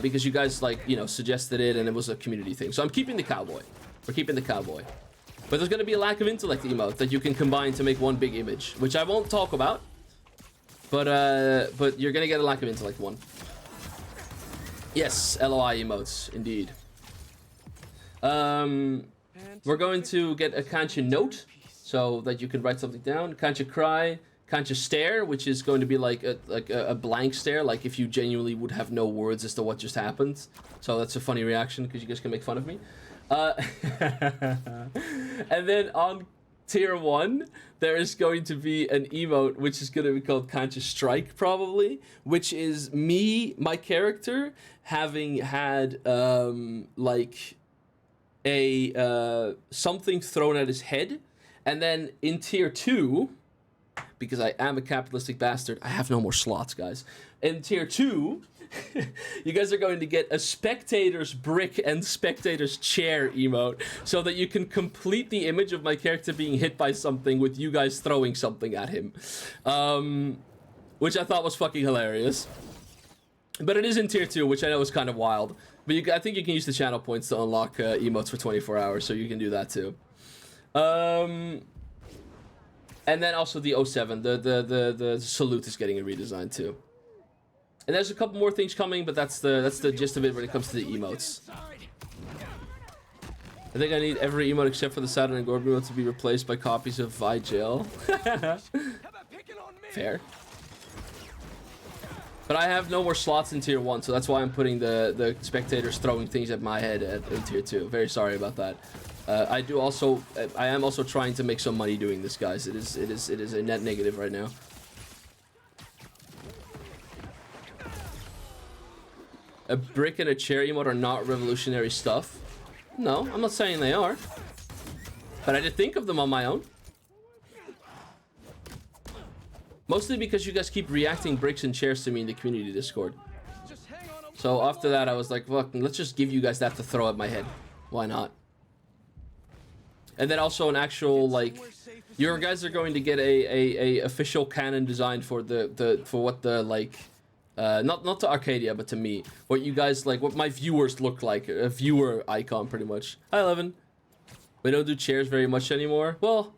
because you guys like, you know, suggested it and it was a community thing. So I'm keeping the cowboy. We're keeping the cowboy. But there's going to be a lack of intellect emote that you can combine to make one big image, which I won't talk about. But you're going to get a lack of intellect one. Yes, LOI emotes, indeed. We're going to get a Kancha note, so that you can write something down. Kancha cry, Kancha stare, which is going to be like a blank stare, like if you genuinely would have no words as to what just happened. So that's a funny reaction because you guys can make fun of me. And then on tier 1, there is going to be an emote which is going to be called Kancha strike, probably, which is me, my character, having had like a something thrown at his head. And then in tier 2, because I am a capitalistic bastard, I have no more slots, guys. In tier 2, you guys are going to get a spectator's brick and spectator's chair emote, so that you can complete the image of my character being hit by something with you guys throwing something at him. Which I thought was fucking hilarious. But it is in tier 2, which I know is kind of wild. But I think you can use the channel points to unlock emotes for 24 hours, so you can do that too. And then also the 07, the salute is getting a redesign too. And there's a couple more things coming, but that's the gist of it when it comes to the emotes. I think I need every emote except for the Saturn and Gorb emote to be replaced by copies of Vigil. Fair. But I have no more slots in tier 1, so that's why I'm putting the spectators throwing things at my head in tier 2. Very sorry about that. I am also trying to make some money doing this, guys. It is a net negative right now. A brick and a chair emote are not revolutionary stuff. No, I'm not saying they are. But I did think of them on my own. Mostly because you guys keep reacting bricks and chairs to me in the community Discord. So after that, I was like, look, let's just give you guys that to throw at my head. Why not? And then also an actual, like, your guys are going to get a official canon design for what the like, not to Arcadia, but to me, what you guys like, what my viewers look like, a viewer icon pretty much. Hi, Levin. We don't do chairs very much anymore. Well,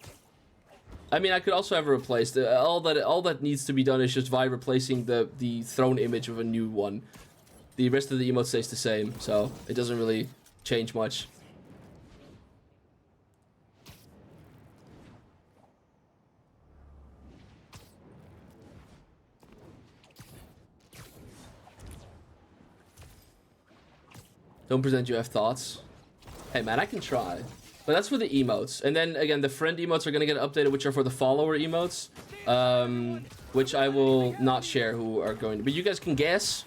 I mean, I could also have it replaced. All that needs to be done is just by replacing the throne image with a new one. The rest of the emote stays the same, so it doesn't really change much. Don't present you have thoughts. Hey man, I can try. But that's for the emotes. And then again, the friend emotes are gonna get updated, which are for the follower emotes. Which I will not share who are going to, but you guys can guess.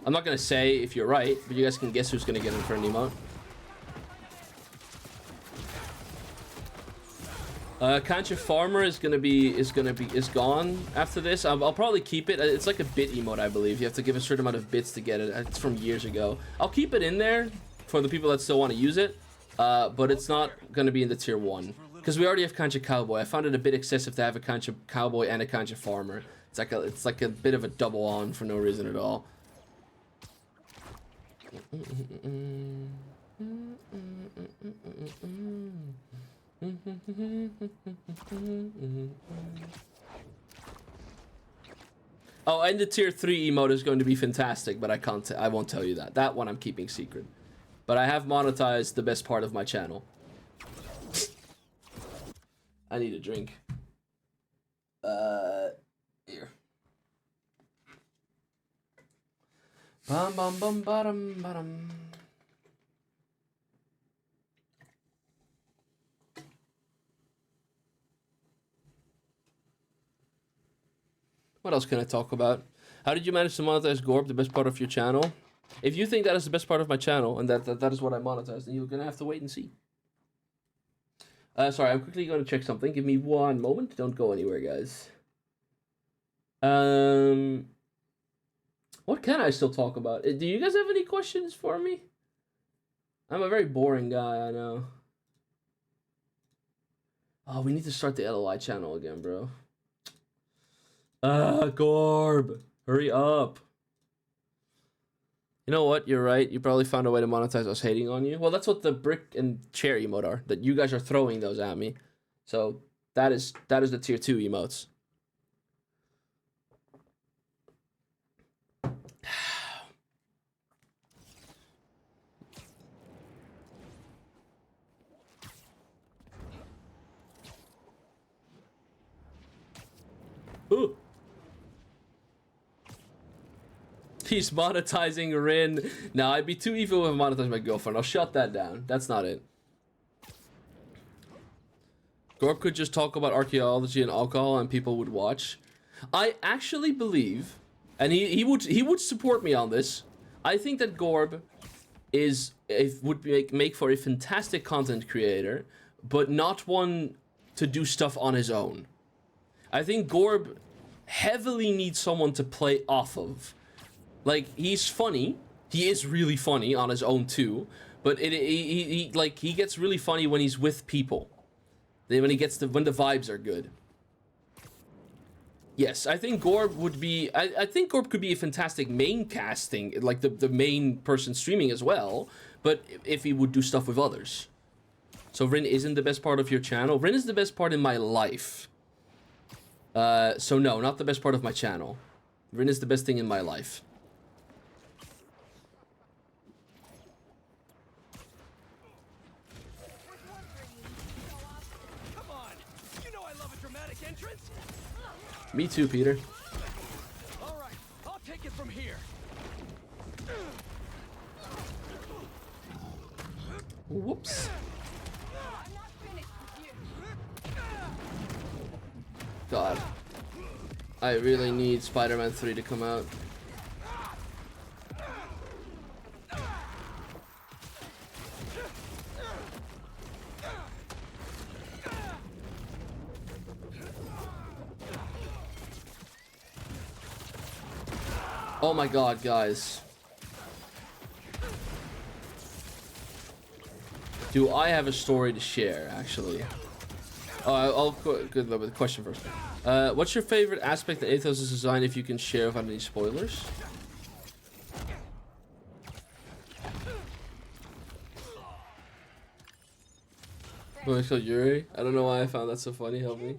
I'm not gonna say if you're right, but you guys can guess who's gonna get in for an emote. Kancha Farmer is gone after this. I'll probably keep it. It's like a bit emote, I believe. You have to give a certain amount of bits to get it. It's from years ago. I'll keep it in there for the people that still want to use it. But it's not gonna be in the tier 1 because we already have Kancha Cowboy. I found it a bit excessive to have a Kancha Cowboy and a Kancha Farmer. It's like a bit of a double on for no reason at all. Oh, and the tier 3 emote is going to be fantastic, but I won't tell you that. That one I'm keeping secret. But I have monetized the best part of my channel. I need a drink. Here. Bum bum bum bottom bottom. What else can I talk about? How did you manage to monetize Gorb, the best part of your channel? If you think that is the best part of my channel, and that is what I monetized, then you're gonna have to wait and see. Sorry, I'm quickly gonna check something. Give me one moment. Don't go anywhere, guys. What can I still talk about? Do you guys have any questions for me? I'm a very boring guy, I know. Oh, we need to start the LOI channel again, bro. Gorb, hurry up. You know what? You're right. You probably found a way to monetize us hating on you. Well, that's what the brick and chair emote are. That you guys are throwing those at me. So that is the tier 2 emotes. Ooh. He's monetizing Rin. Now, I'd be too evil if I monetized my girlfriend. I'll shut that down. That's not it. Gorb could just talk about archaeology and alcohol and people would watch. I actually believe, and he would support me on this. I think that Gorb would make for a fantastic content creator, but not one to do stuff on his own. I think Gorb heavily needs someone to play off of. Like, he's funny. He is really funny on his own too. But he gets really funny when he's with people. Then when the vibes are good. Yes, I think Gorb would be. I think Gorb could be a fantastic main casting, like the main person streaming as well. But if he would do stuff with others. So Rin isn't the best part of your channel. Rin is the best part in my life. So no, not the best part of my channel. Rin is the best thing in my life. Come on! You know I love a dramatic entrance! Me too, Peter. Alright, I'll take it from here. Whoops. God. I really need Spider-Man 3 to come out. Oh my god, guys. Do I have a story to share, actually? Oh, I'll go with the question first. What's your favorite aspect of Athos' design, if you can share without any spoilers? Oh, it's called Yuri? I don't know why I found that so funny. Help me.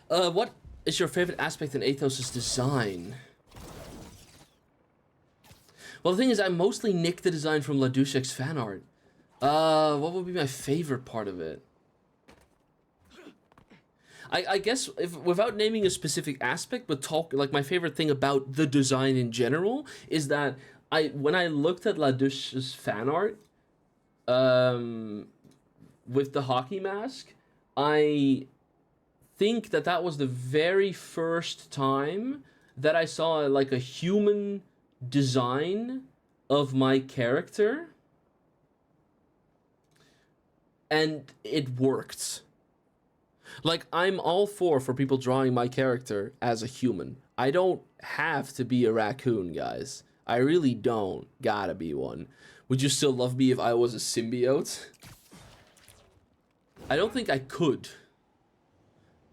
What is your favorite aspect in Athos' design? Well, the thing is, I mostly nicked the design from Ladushek's fan art. What would be my favorite part of it? I guess, without naming a specific aspect, but like my favorite thing about the design in general is that when I looked at Ladush's fan art, with the hockey mask, I think that was the very first time that I saw like a human design of my character, and it worked. Like, I'm all for people drawing my character as a human. I don't have to be a raccoon, guys. I really don't gotta be one. Would you still love me if I was a symbiote? I don't think I could.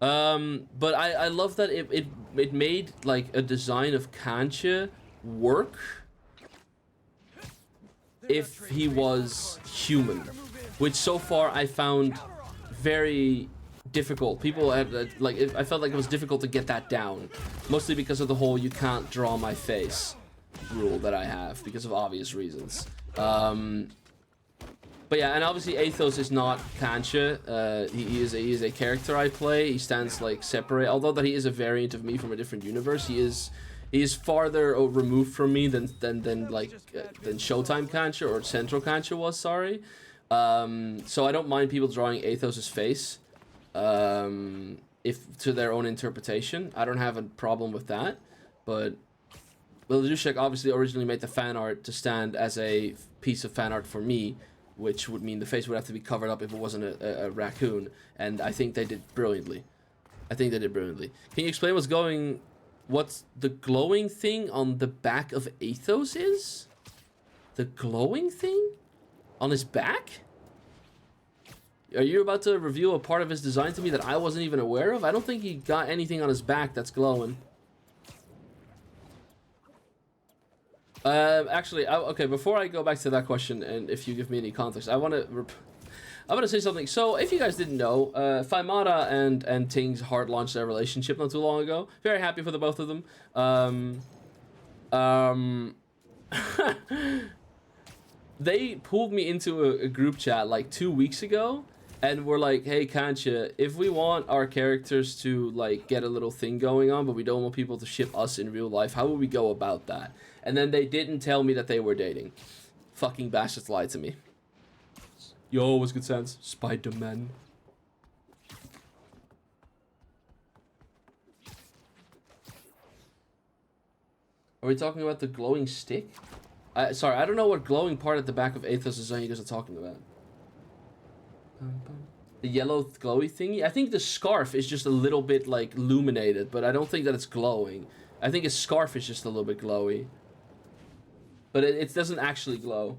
But I love that it made like a design of Kancha work if he was human, which so far I found very difficult. People had I felt like it was difficult to get that down, mostly because of the whole "you can't draw my face" rule that I have because of obvious reasons. But yeah, and obviously Athos is not Kancha. He is a character I play. He stands like separate, although that he is a variant of me from a different universe. He is farther removed from me than Showtime Kancha or Central Kancha was. Sorry. So I don't mind people drawing Athos's face, if to their own interpretation. I don't have a problem with that. But Ledushek obviously originally made the fan art to stand as a piece of fan art for me, which would mean the face would have to be covered up if it wasn't a raccoon. And I think they did brilliantly. Can you explain what's the glowing thing on the back of Athos is? The glowing thing? On his back? Are you about to reveal a part of his design to me that I wasn't even aware of? I don't think he got anything on his back that's glowing. Actually, okay, before I go back to that question, and if you give me any context, I want to say something. So, if you guys didn't know, Faimata and Ting's hard launched their relationship not too long ago. Very happy for the both of them. They pulled me into a group chat like 2 weeks ago, and were like, "Hey, Kancha, if we want our characters to like get a little thing going on, but we don't want people to ship us in real life, how would we go about that?" And then they didn't tell me that they were dating. Fucking bastards lied to me. Yo, what's good sense? Spider-Man. Are we talking about the glowing stick? Sorry, I don't know what glowing part at the back of Athos is you guys are talking about. The yellow glowy thingy? I think the scarf is just a little bit like illuminated, but I don't think that it's glowing. I think his scarf is just a little bit glowy. But it doesn't actually glow.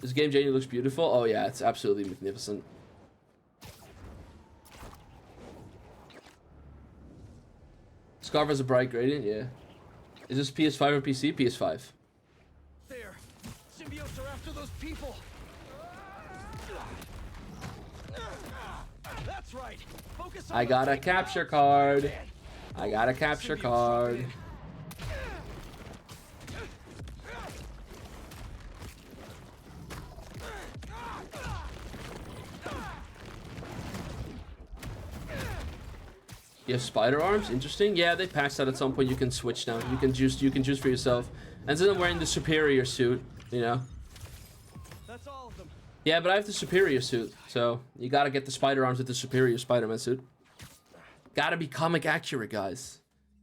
This game genuinely looks beautiful. Oh yeah, it's absolutely magnificent. Scarf has a bright gradient, yeah. Is this PS5 or PC? PS5. There. Symbiotes are after those people. That's right. Focus on I got a capture card. I got a capture card. You have spider arms? Interesting. Yeah, they patched that at some point. You can switch now. You can choose for yourself. And since I'm wearing the superior suit, you know. That's all of them. Yeah, but I have the superior suit, so you gotta get the spider arms with the superior Spider-Man suit. Gotta be comic accurate, guys.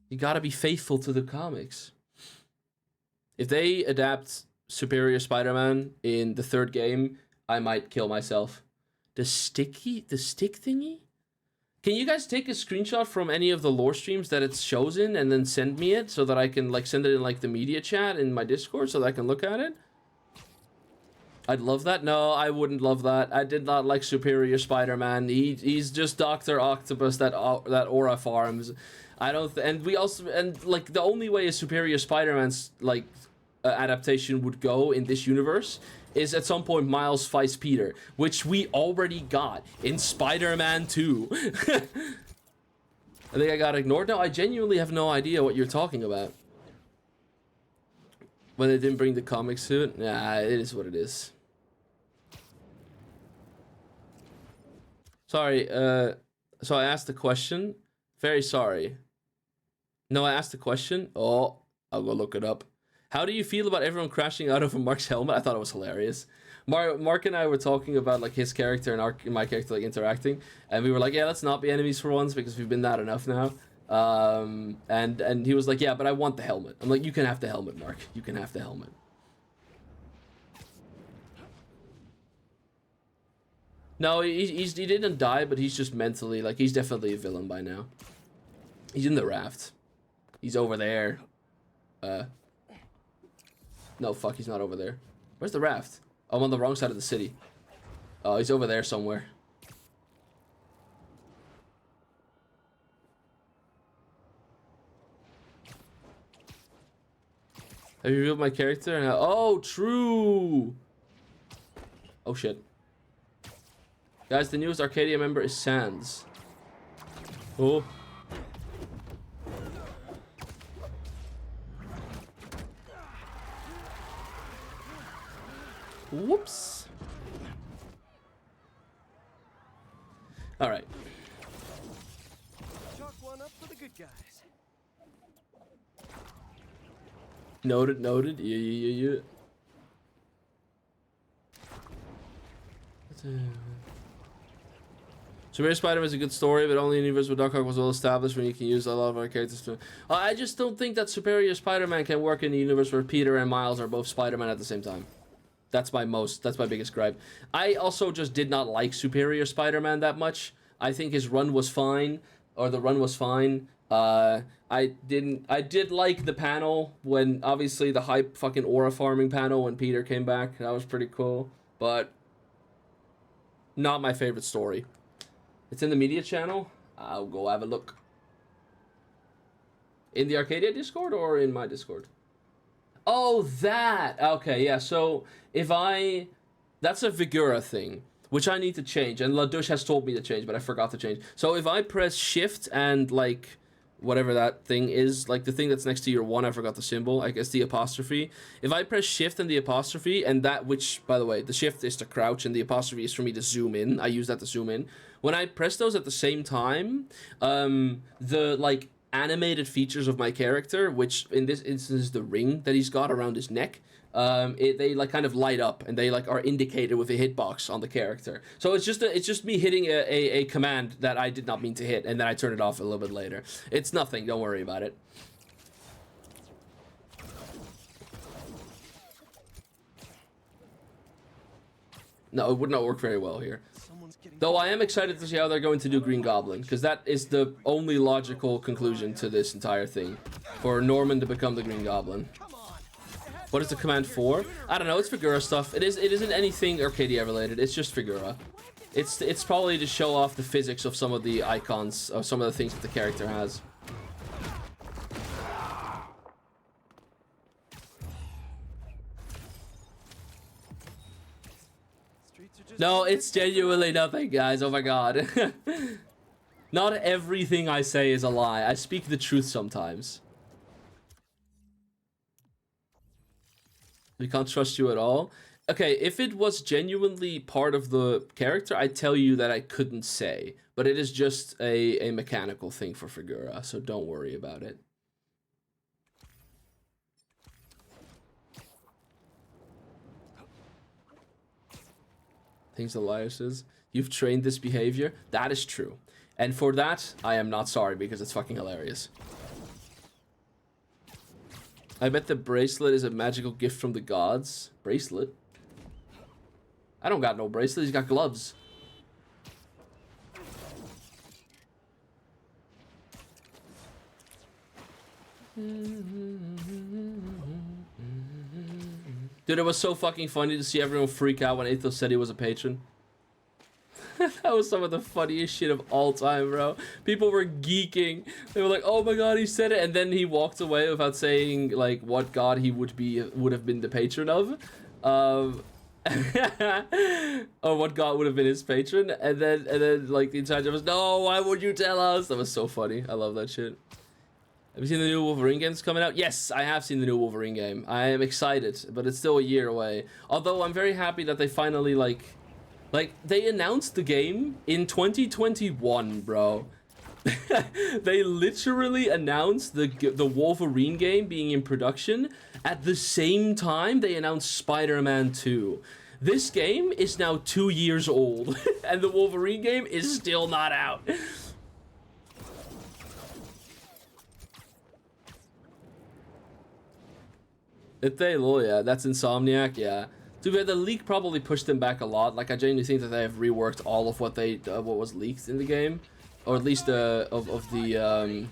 You gotta be faithful to the comics. If they adapt Superior Spider-Man in the third game, I might kill myself. The stick thingy? Can you guys take a screenshot from any of the lore streams that it shows in and then send me it so that I can like send it in like the media chat in my Discord so that I can look at it? I'd love that. No, I wouldn't love that. I did not like Superior Spider-Man. He's just Dr. Octopus that aura farms. I don't and like the only way a Superior Spider-Man's like adaptation would go in this universe is at some point Miles fights Peter, which we already got in Spider-Man 2. I think I got ignored. No, I genuinely have no idea what you're talking about. When they didn't bring the comic suit? Nah, it is what it is. Sorry, so I asked the question. Very sorry. No, I asked the question. Oh, I'll go look it up. How do you feel about everyone crashing out over Mark's helmet? I thought it was hilarious. Mark and I were talking about like his character and my character like interacting, and we were like, yeah, let's not be enemies for once because we've been that enough now. And he was like, yeah, but I want the helmet. I'm like, you can have the helmet, Mark. You can have the helmet. No, he didn't die, but he's just mentally like he's definitely a villain by now. He's in the raft. He's over there. No, fuck, he's not over there. Where's the raft? Oh, I'm on the wrong side of the city. Oh, he's over there somewhere. Have you revealed my character? And oh, true! Oh, shit. Guys, the newest Arcadia member is Sans. Oh. Whoops. All right. Chalk one up for the good guys. Noted, noted. Yeah. Superior Spider-Man is a good story, but only in the universe where Doc Ock was well established when you can use a lot of our characters to... I just don't think that Superior Spider-Man can work in the universe where Peter and Miles are both Spider-Man at the same time. That's my biggest gripe. I also just did not like Superior Spider-Man that much. I think his run was fine, or the run was fine. I did like the panel when, obviously, the hype fucking aura farming panel when Peter came back. That was pretty cool, but not my favorite story. It's in the media channel. I'll go have a look. In the Arcadia Discord or in my Discord? Oh, that! Okay, yeah, so if that's a Vigura thing, which I need to change, and LaDouche has told me to change, but I forgot to change. So if I press shift and, like, whatever that thing is, like the thing that's next to your one, I forgot the symbol, I guess the apostrophe. If I press shift and the apostrophe, and that, which, by the way, the shift is to crouch and the apostrophe is for me to zoom in. I use that to zoom in. When I press those at the same time, the, like, animated features of my character, which in this instance is the ring that he's got around his neck, they like kind of light up and they like are indicated with a hitbox on the character. So it's just me hitting a command that I did not mean to hit, and then I turn it off a little bit later. It's nothing, don't worry about it. No, it would not work very well here. Though I am excited to see how they're going to do Green Goblin, because that is the only logical conclusion to this entire thing, for Norman to become the Green Goblin. What is the command for? I don't know, it's Figura stuff. It isn't anything Arcadia related, it's just Figura. It's probably to show off the physics of some of the icons, or some of the things that the character has. No, it's genuinely nothing, guys. Oh my god. Not everything I say is a lie. I speak the truth sometimes. We can't trust you at all. Okay, if it was genuinely part of the character, I'd tell you that I couldn't say. But it is just a mechanical thing for Figura, so don't worry about it. Things Elias says, you've trained this behavior. That is true. And for that, I am not sorry because it's fucking hilarious. I bet the bracelet is a magical gift from the gods. Bracelet? I don't got no bracelet, he's got gloves. Dude, it was so fucking funny to see everyone freak out when Athos said he was a patron. That was some of the funniest shit of all time, bro. People were geeking. They were like, oh my god, he said it. And then he walked away without saying, like, what god he would have been the patron of. Or what god would have been his patron. And then like, the entire time was, no, why would you tell us? That was so funny. I love that shit. Have you seen the new Wolverine games coming out? Yes, I have seen the new Wolverine game. I am excited, but it's still a year away. Although I'm very happy that they finally, like they announced the game in 2021, bro. They literally announced the Wolverine game being in production at the same time they announced Spider-Man 2. This game is now 2 years old, and the Wolverine game is still not out. Yeah, that's Insomniac, yeah. Too bad the leak probably pushed them back a lot. Like, I genuinely think that they have reworked all of what was leaked in the game, or at least at the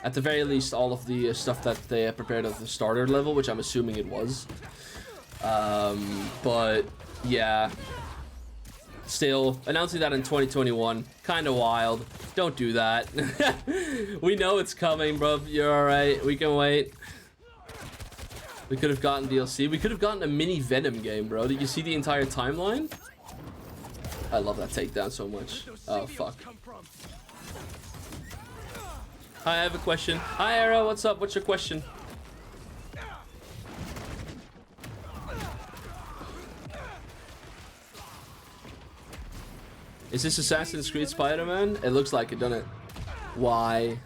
very least all of the stuff that they prepared at the starter level, which I'm assuming it was. But yeah, still announcing that in 2021, kind of wild. Don't do that. We know it's coming, bro. You're all right. We can wait. We could have gotten DLC. We could have gotten a mini Venom game, bro. Did you see the entire timeline? I love that takedown so much. Oh, fuck. Hi, I have a question. Hi, Arrow. What's up? What's your question? Is this Assassin's Creed Spider-Man? It looks like it, doesn't it? Why?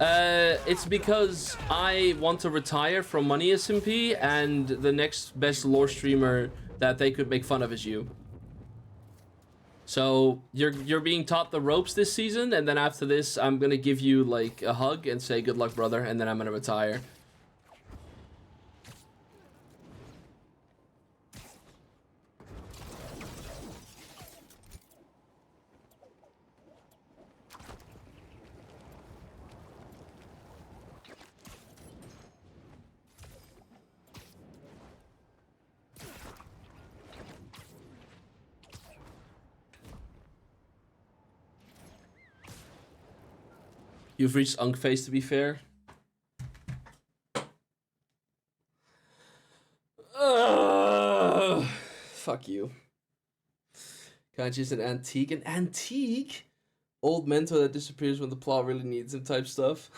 It's because I want to retire from Money SMP, and the next best lore streamer that they could make fun of is you. So you're being taught the ropes this season, and then after this, I'm gonna give you like a hug and say good luck, brother, and then I'm gonna retire. You've reached Unk phase, to be fair. Fuck you. Kanji's an antique. An antique? Old mentor that disappears when the plot really needs him type stuff.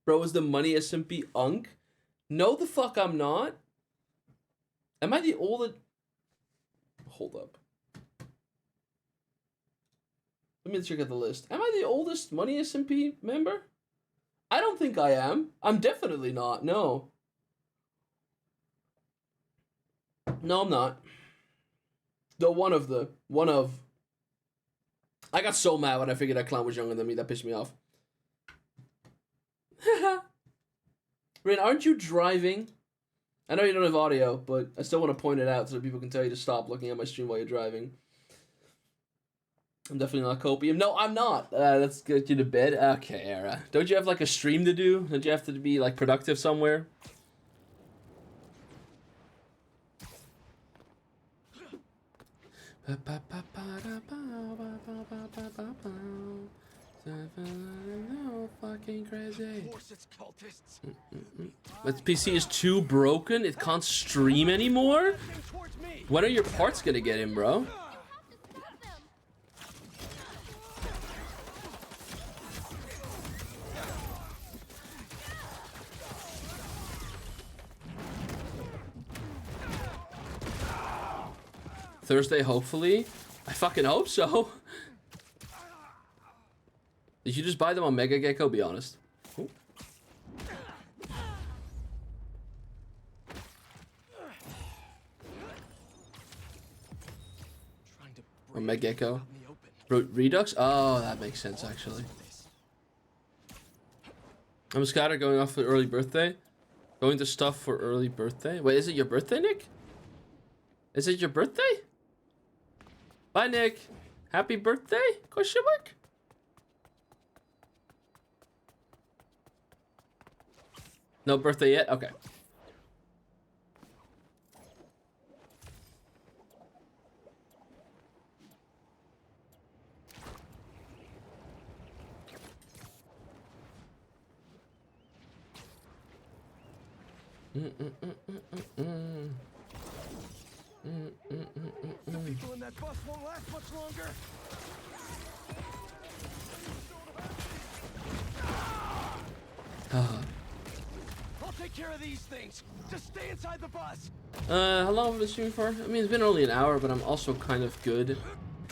Bro, is the Money SMP Unk? No, the fuck I'm not. Am I the oldest? Hold up. Let me check out the list. Am I the oldest Money SMP member? I don't think I am. I'm definitely not. No. No, I'm not. No, one of. I got so mad when I figured that clown was younger than me. That pissed me off. Rin, aren't you driving? I know you don't have audio, but I still want to point it out so people can tell you to stop looking at my stream while you're driving. I'm definitely not copium. No, I'm not. Let's get you to bed. Okay, Era. Don't you have like a stream to do? Don't you have to be like productive somewhere? Fucking crazy. But PC is too broken. It can't stream anymore. When are your parts gonna get in, bro? Thursday, hopefully. I fucking hope so. Did you just buy them on Mega Gecko? Be honest. Ooh. Or Mega Gecko. Redux? Oh, that makes sense actually. I'm Scatter going off for early birthday. Going to stuff for early birthday. Wait, is it your birthday, Nick? Is it your birthday? Bye, Nick. Happy birthday? Question mark? No birthday yet? Okay. The people in that bus won't last much longer. I'll take care of these things. Just stay inside the bus. How long have I been streaming for? I mean, it's been only an hour, but I'm also kind of good.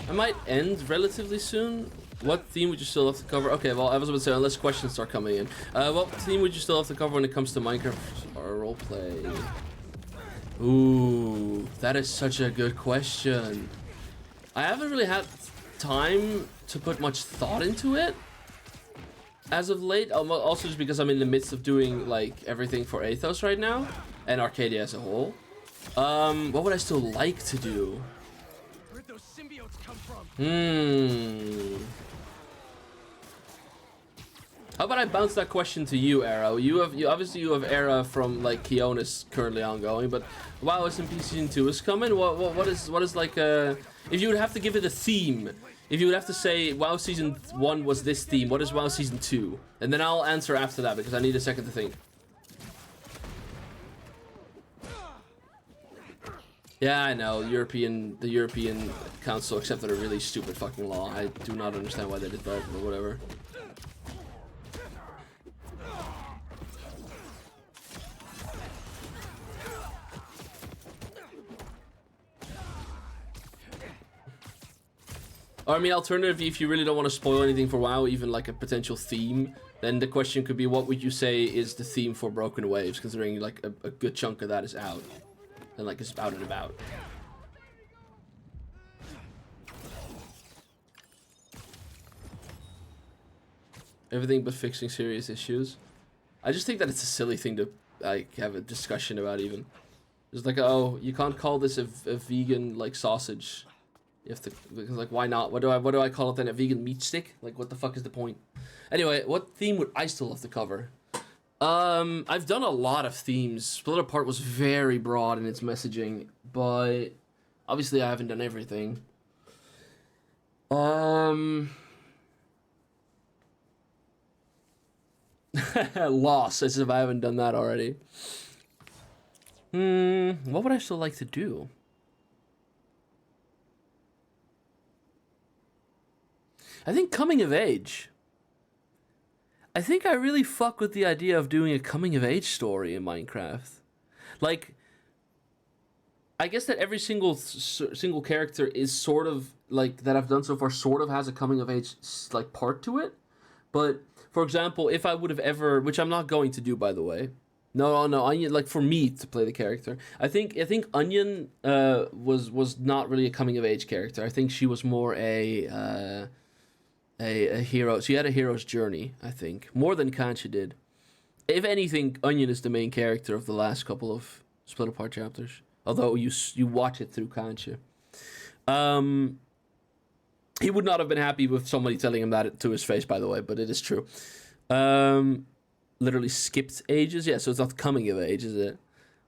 I might end relatively soon. What theme would you still have to cover? Okay, well, I was about to say, unless questions start coming in. What theme would you still have to cover when it comes to Minecraft or roleplay? Ooh, that is such a good question. I haven't really had time to put much thought into it as of late. Also just because I'm in the midst of doing like everything for Athos right now and Arcadia as a whole. What would I still like to do? Where'd those symbiotes come from? How about I bounce that question to you, Arrow? You obviously have Era from like Kionis currently ongoing, but WoW SMP Season 2 is coming. What is like if you would have to give it a theme, if you would have to say WoW Season 1 was this theme, what is WoW Season 2? And then I'll answer after that because I need a second to think. Yeah, I know. The European Council accepted a really stupid fucking law. I do not understand why they did that, but whatever. Or, I mean, alternatively, if you really don't want to spoil anything for WoW, even like a potential theme, then the question could be, what would you say is the theme for Broken Waves, considering like a good chunk of that is out, and like it's out and about. Everything but fixing serious issues. I just think that it's a silly thing to like have a discussion about. Even it's like, oh, you can't call this a vegan like sausage. You have to, because like, why not? What do I call it then? A vegan meat stick? Like, what the fuck is the point? Anyway, what theme would I still love to cover? I've done a lot of themes. Split Apart was very broad in its messaging, but obviously I haven't done everything. Loss, as if I haven't done that already. What would I still like to do? I think coming of age. I think I really fuck with the idea of doing a coming of age story in Minecraft. Like, I guess that every single character is sort of like that I've done so far sort of has a coming of age like part to it. But for example, if I would have ever, which I'm not going to do by the way. No, Onion, like for me to play the character. I think Onion was not really a coming of age character. I think she was more a hero. She had a hero's journey, I think, more than Kancha did. If anything, Onion is the main character of the last couple of Split Apart chapters. Although you watch it through Kancha. He would not have been happy with somebody telling him that to his face, by the way, but it is true. Literally skipped ages, yeah. So it's not coming of age, is it?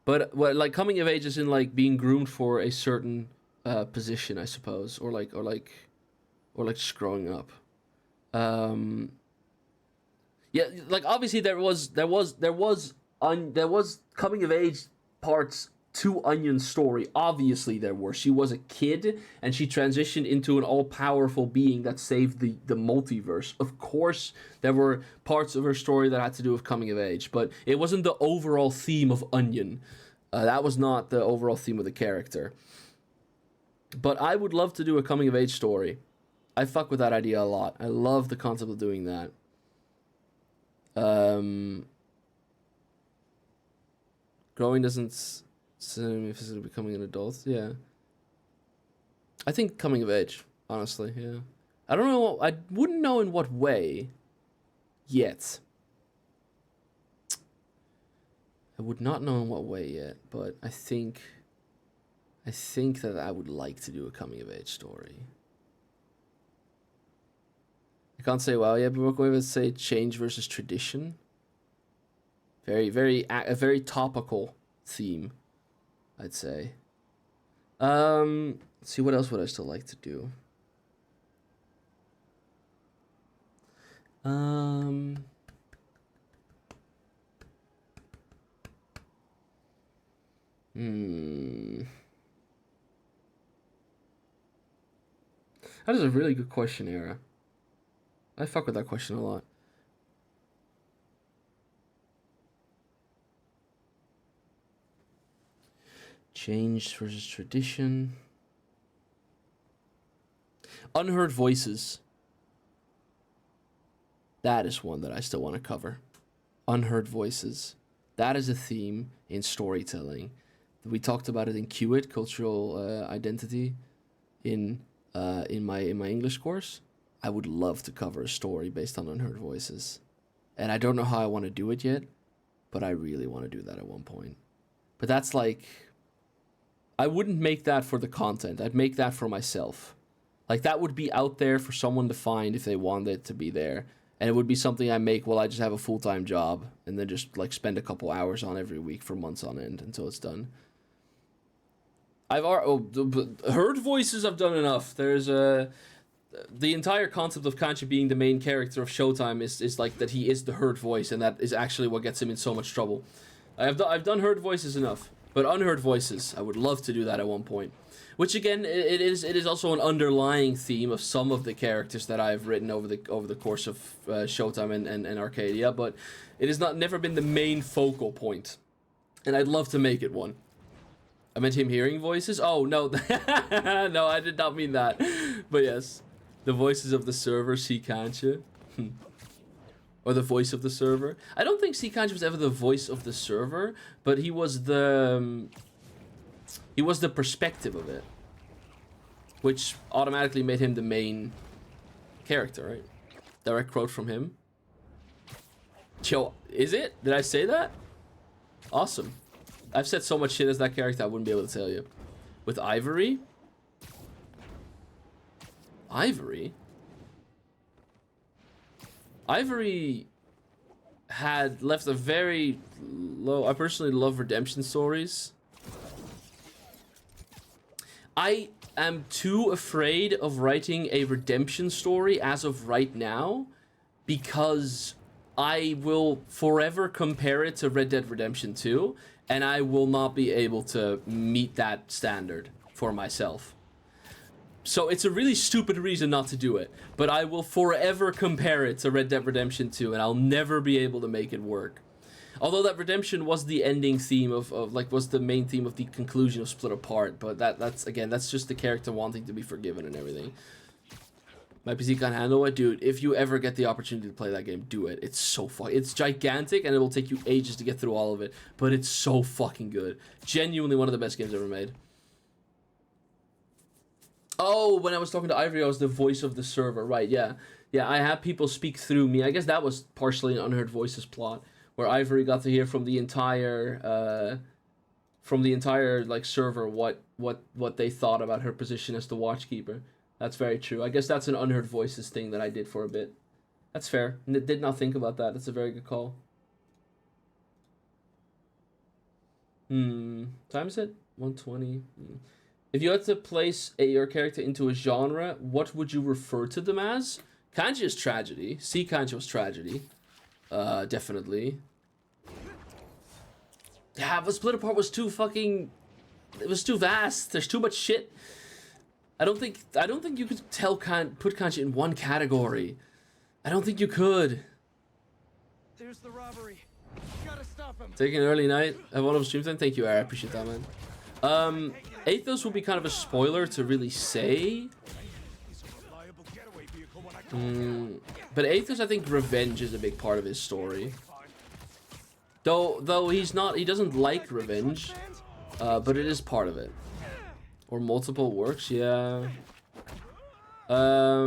But what like coming of age is in like being groomed for a certain position, I suppose, or like just growing up. Yeah, like obviously there was coming of age parts to Onion's story. Obviously there were. She was a kid and she transitioned into an all-powerful being that saved the multiverse. Of course there were parts of her story that had to do with coming of age, but it wasn't the overall theme of Onion. That was not the overall theme of the character. But I would love to do a coming of age story. I fuck with that idea a lot. I love the concept of doing that. Growing doesn't seem if it's becoming an adult. Yeah. I think coming of age, honestly, yeah. I don't know, I wouldn't know in what way yet. I would not know in what way yet, but I think that I would like to do a coming of age story. I can't say wow yet, but we're going to say change versus tradition. A very topical theme, I'd say. Let's see, what else would I still like to do? That is a really good question, Era. I fuck with that question a lot. Change versus tradition. Unheard voices. That is one that I still want to cover. Unheard voices. That is a theme in storytelling. We talked about it in QIT, cultural identity, in my English course. I would love to cover a story based on unheard voices. And I don't know how I want to do it yet, but I really want to do that at one point. But that's like, I wouldn't make that for the content. I'd make that for myself. Like that would be out there for someone to find if they wanted it to be there. And it would be something I make while I just have a full-time job and then just like spend a couple hours on every week for months on end until it's done. Heard voices I've done enough. There's the entire concept of Kanchi being the main character of Showtime is like that he is the heard voice, and that is actually what gets him in so much trouble. I've done heard voices enough. But Unheard Voices, I would love to do that at one point. Which again, it is also an underlying theme of some of the characters that I've written over the course of Showtime and Arcadia, but it has never been the main focal point. And I'd love to make it one. I meant him hearing voices? Oh, no. No, I did not mean that. But yes, the voices of the server, C. Kancha. Or the voice of the server. I don't think C. Kancha was ever the voice of the server, but he was the perspective of it, which automatically made him the main character, right? Direct quote from him. Yo, is it? Did I say that? Awesome. I've said so much shit as that character I wouldn't be able to tell you. With Ivory? Ivory? Ivory had left a very low... I personally love redemption stories. I am too afraid of writing a redemption story as of right now because I will forever compare it to Red Dead Redemption 2 and I will not be able to meet that standard for myself. So it's a really stupid reason not to do it, but I will forever compare it to Red Dead Redemption 2 and I'll never be able to make it work. Although that redemption was the ending theme was the main theme of the conclusion of Split Apart, but that's just the character wanting to be forgiven and everything. My PC can't handle it, dude. If you ever get the opportunity to play that game, do it. It's so it's gigantic and it will take you ages to get through all of it, but it's so fucking good. Genuinely one of the best games ever made. Oh, when I was talking to Ivory, I was the voice of the server, right? Yeah, I had people speak through me. I guess that was partially an Unheard Voices plot, where Ivory got to hear from the entire like server what they thought about her position as the Watchkeeper. That's very true. I guess that's an Unheard Voices thing that I did for a bit. That's fair. Did not think about that. That's a very good call. Time is it? 1:20. If you had to place your character into a genre, what would you refer to them as? Kanji is tragedy. C. Kanji was tragedy. Definitely. Yeah, but Split Apart was too fucking... It was too vast. There's too much shit. I don't think you could put Kanji in one category. I don't think you could. There's the robbery. Gotta stop him. Taking an early night. Have one of stream time. Thank you, Eric. I appreciate that, man. Athos will be kind of a spoiler to really say. But Athos, I think revenge is a big part of his story. Though he doesn't like revenge, but it is part of it. Or multiple works, yeah. I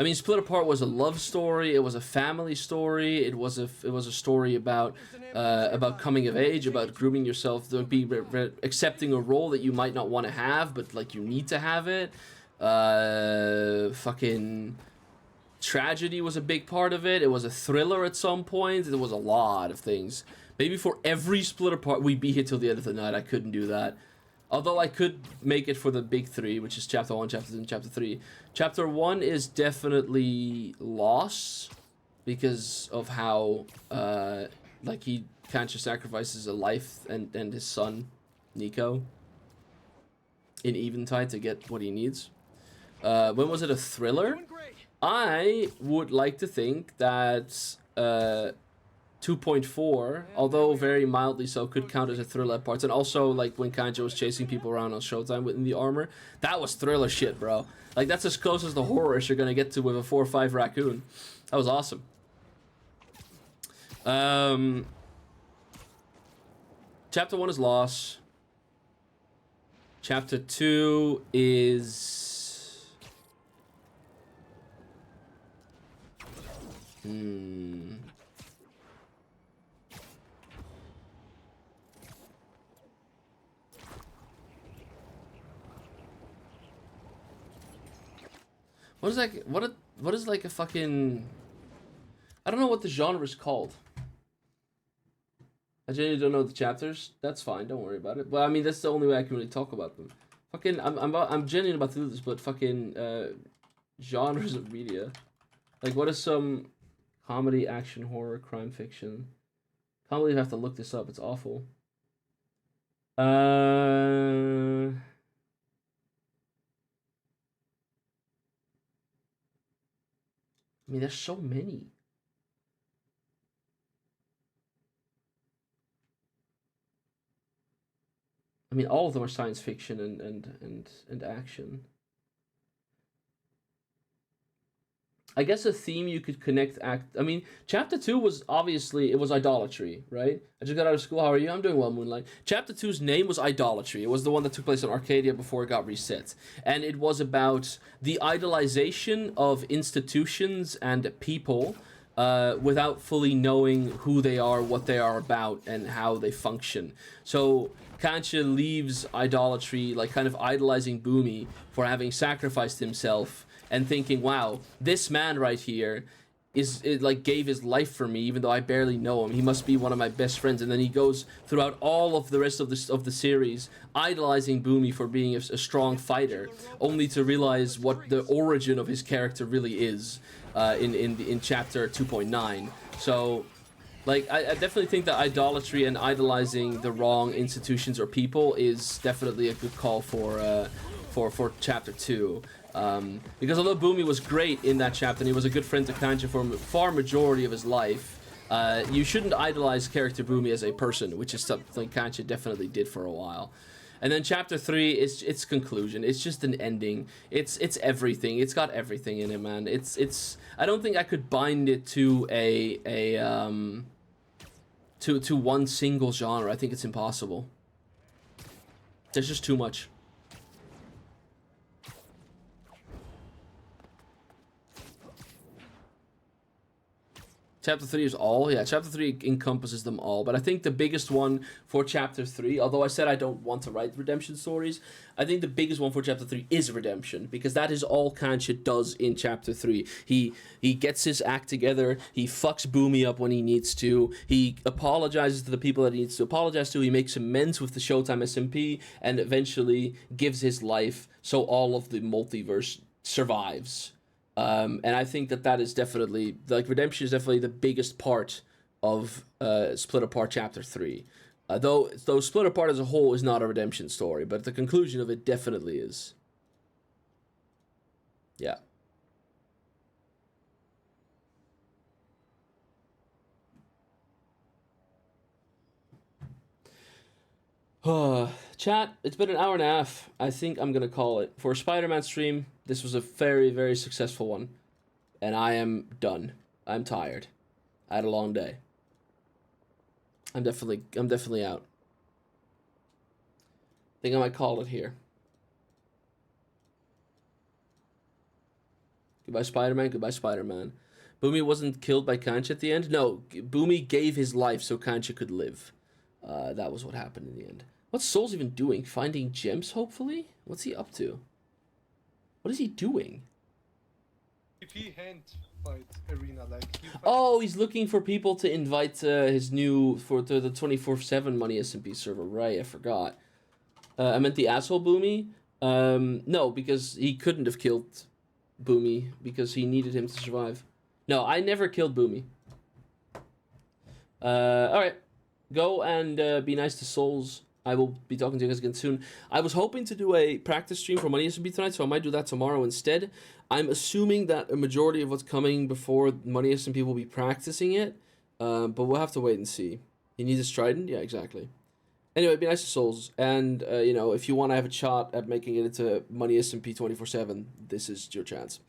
mean, Split Apart was a love story. It was a family story. It was a story about coming of age, about grooming yourself to be accepting a role that you might not want to have, but like you need to have it. Fucking tragedy was a big part of it. It was a thriller at some point. There was a lot of things. Maybe for every Split Apart, we'd be here till the end of the night. I couldn't do that. Although I could make it for the big three, which is Chapter 1, Chapter 2, and Chapter 3. Chapter 1 is definitely loss because of how, like, he kind of sacrifices a life and his son, Nico, in Eventide to get what he needs. When was it a thriller? I would like to think that 2.4, although very mildly so, could count as a thriller at parts. And also, like, when Kanjo was chasing people around on Showtime within the armor, that was thriller shit, bro. Like, that's as close as the horror you're gonna get to with a 4 or 5 raccoon. That was awesome. Chapter 1 is loss. Chapter 2 is... What is like a fucking... I don't know what the genre is called. I genuinely don't know the chapters. That's fine, don't worry about it. But I mean, that's the only way I can really talk about them. Fucking, I'm genuinely about to do this, but fucking genres of media. Like, what is some comedy, action, horror, crime fiction, Can't believe I have to look this up. It's awful. I mean, there's so many. I mean, all of them are science fiction and action. I guess a theme you could connect I mean, chapter 2 was obviously, it was idolatry, right? I just got out of school. How are you? I'm doing well, Moonlight. Chapter 2's name was Idolatry. It was the one that took place on Arcadia before it got reset. And it was about the idolization of institutions and people without fully knowing who they are, what they are about, and how they function. So Kancha leaves idolatry, like kind of idolizing Boomy for having sacrificed himself and thinking, wow, this man right here like gave his life for me, even though I barely know him. He must be one of my best friends. And then he goes throughout all of the rest of the series idolizing Boomy for being a strong fighter, only to realize what the origin of his character really is in chapter 2.9. So, like, I definitely think that idolatry and idolizing the wrong institutions or people is definitely a good call for chapter 2. Because although Boomy was great in that chapter and he was a good friend to Kancha for far majority of his life, you shouldn't idolize character Boomy as a person, which is something Kancha definitely did for a while. And then chapter 3 is its conclusion. It's just an ending. It's everything. It's got everything in it, man. It's I don't think I could bind it to to one single genre. I think it's impossible. There's just too much. Chapter 3 is all? Yeah, Chapter 3 encompasses them all. But I think the biggest one for Chapter 3, although I said I don't want to write redemption stories, I think the biggest one for Chapter 3 is redemption. Because that is all Kancha does in Chapter 3. He gets his act together. He fucks Boomy up when he needs to. He apologizes to the people that he needs to apologize to. He makes amends with the Showtime SMP. And eventually gives his life so all of the multiverse survives. And I think that is definitely, like, redemption is definitely the biggest part of Split Apart Chapter 3. Though Split Apart as a whole is not a redemption story, but the conclusion of it definitely is. Yeah. Chat, it's been an hour and a half. I think I'm gonna call it. For a Spider-Man stream, this was a very, very successful one. And I am done. I'm tired. I had a long day. I'm definitely out. I think I might call it here. Goodbye, Spider-Man. Goodbye, Spider-Man. Boomy wasn't killed by Kancha at the end? No, Boomy gave his life so Kancha could live. That was what happened in the end. What's Souls even doing? Finding gems, hopefully? What's he up to? What is he doing? If he hand fight arena, like... Oh, he's looking for people to invite his new... to the 24/7 Money SMP server. Right, I forgot. I meant the asshole Boomy. No, because he couldn't have killed Boomy because he needed him to survive. No, I never killed Boomy. Alright. Go and be nice to Souls. I will be talking to you guys again soon. I was hoping to do a practice stream for Money SMP tonight, so I might do that tomorrow instead. I'm assuming that a majority of what's coming before Money SMP will be practicing it, but we'll have to wait and see. He needs a trident? Yeah, exactly. Anyway, be nice to Souls, and you know, if you want to have a shot at making it into Money SMP 24/7, this is your chance.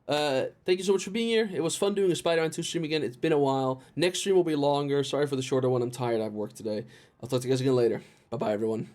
Thank you so much for being here. It was fun doing a Spider-Man 2 stream again. It's been a while. Next stream will be longer. Sorry for the shorter one. I'm tired. I have work today. I'll talk to you guys again later. Bye-bye, everyone.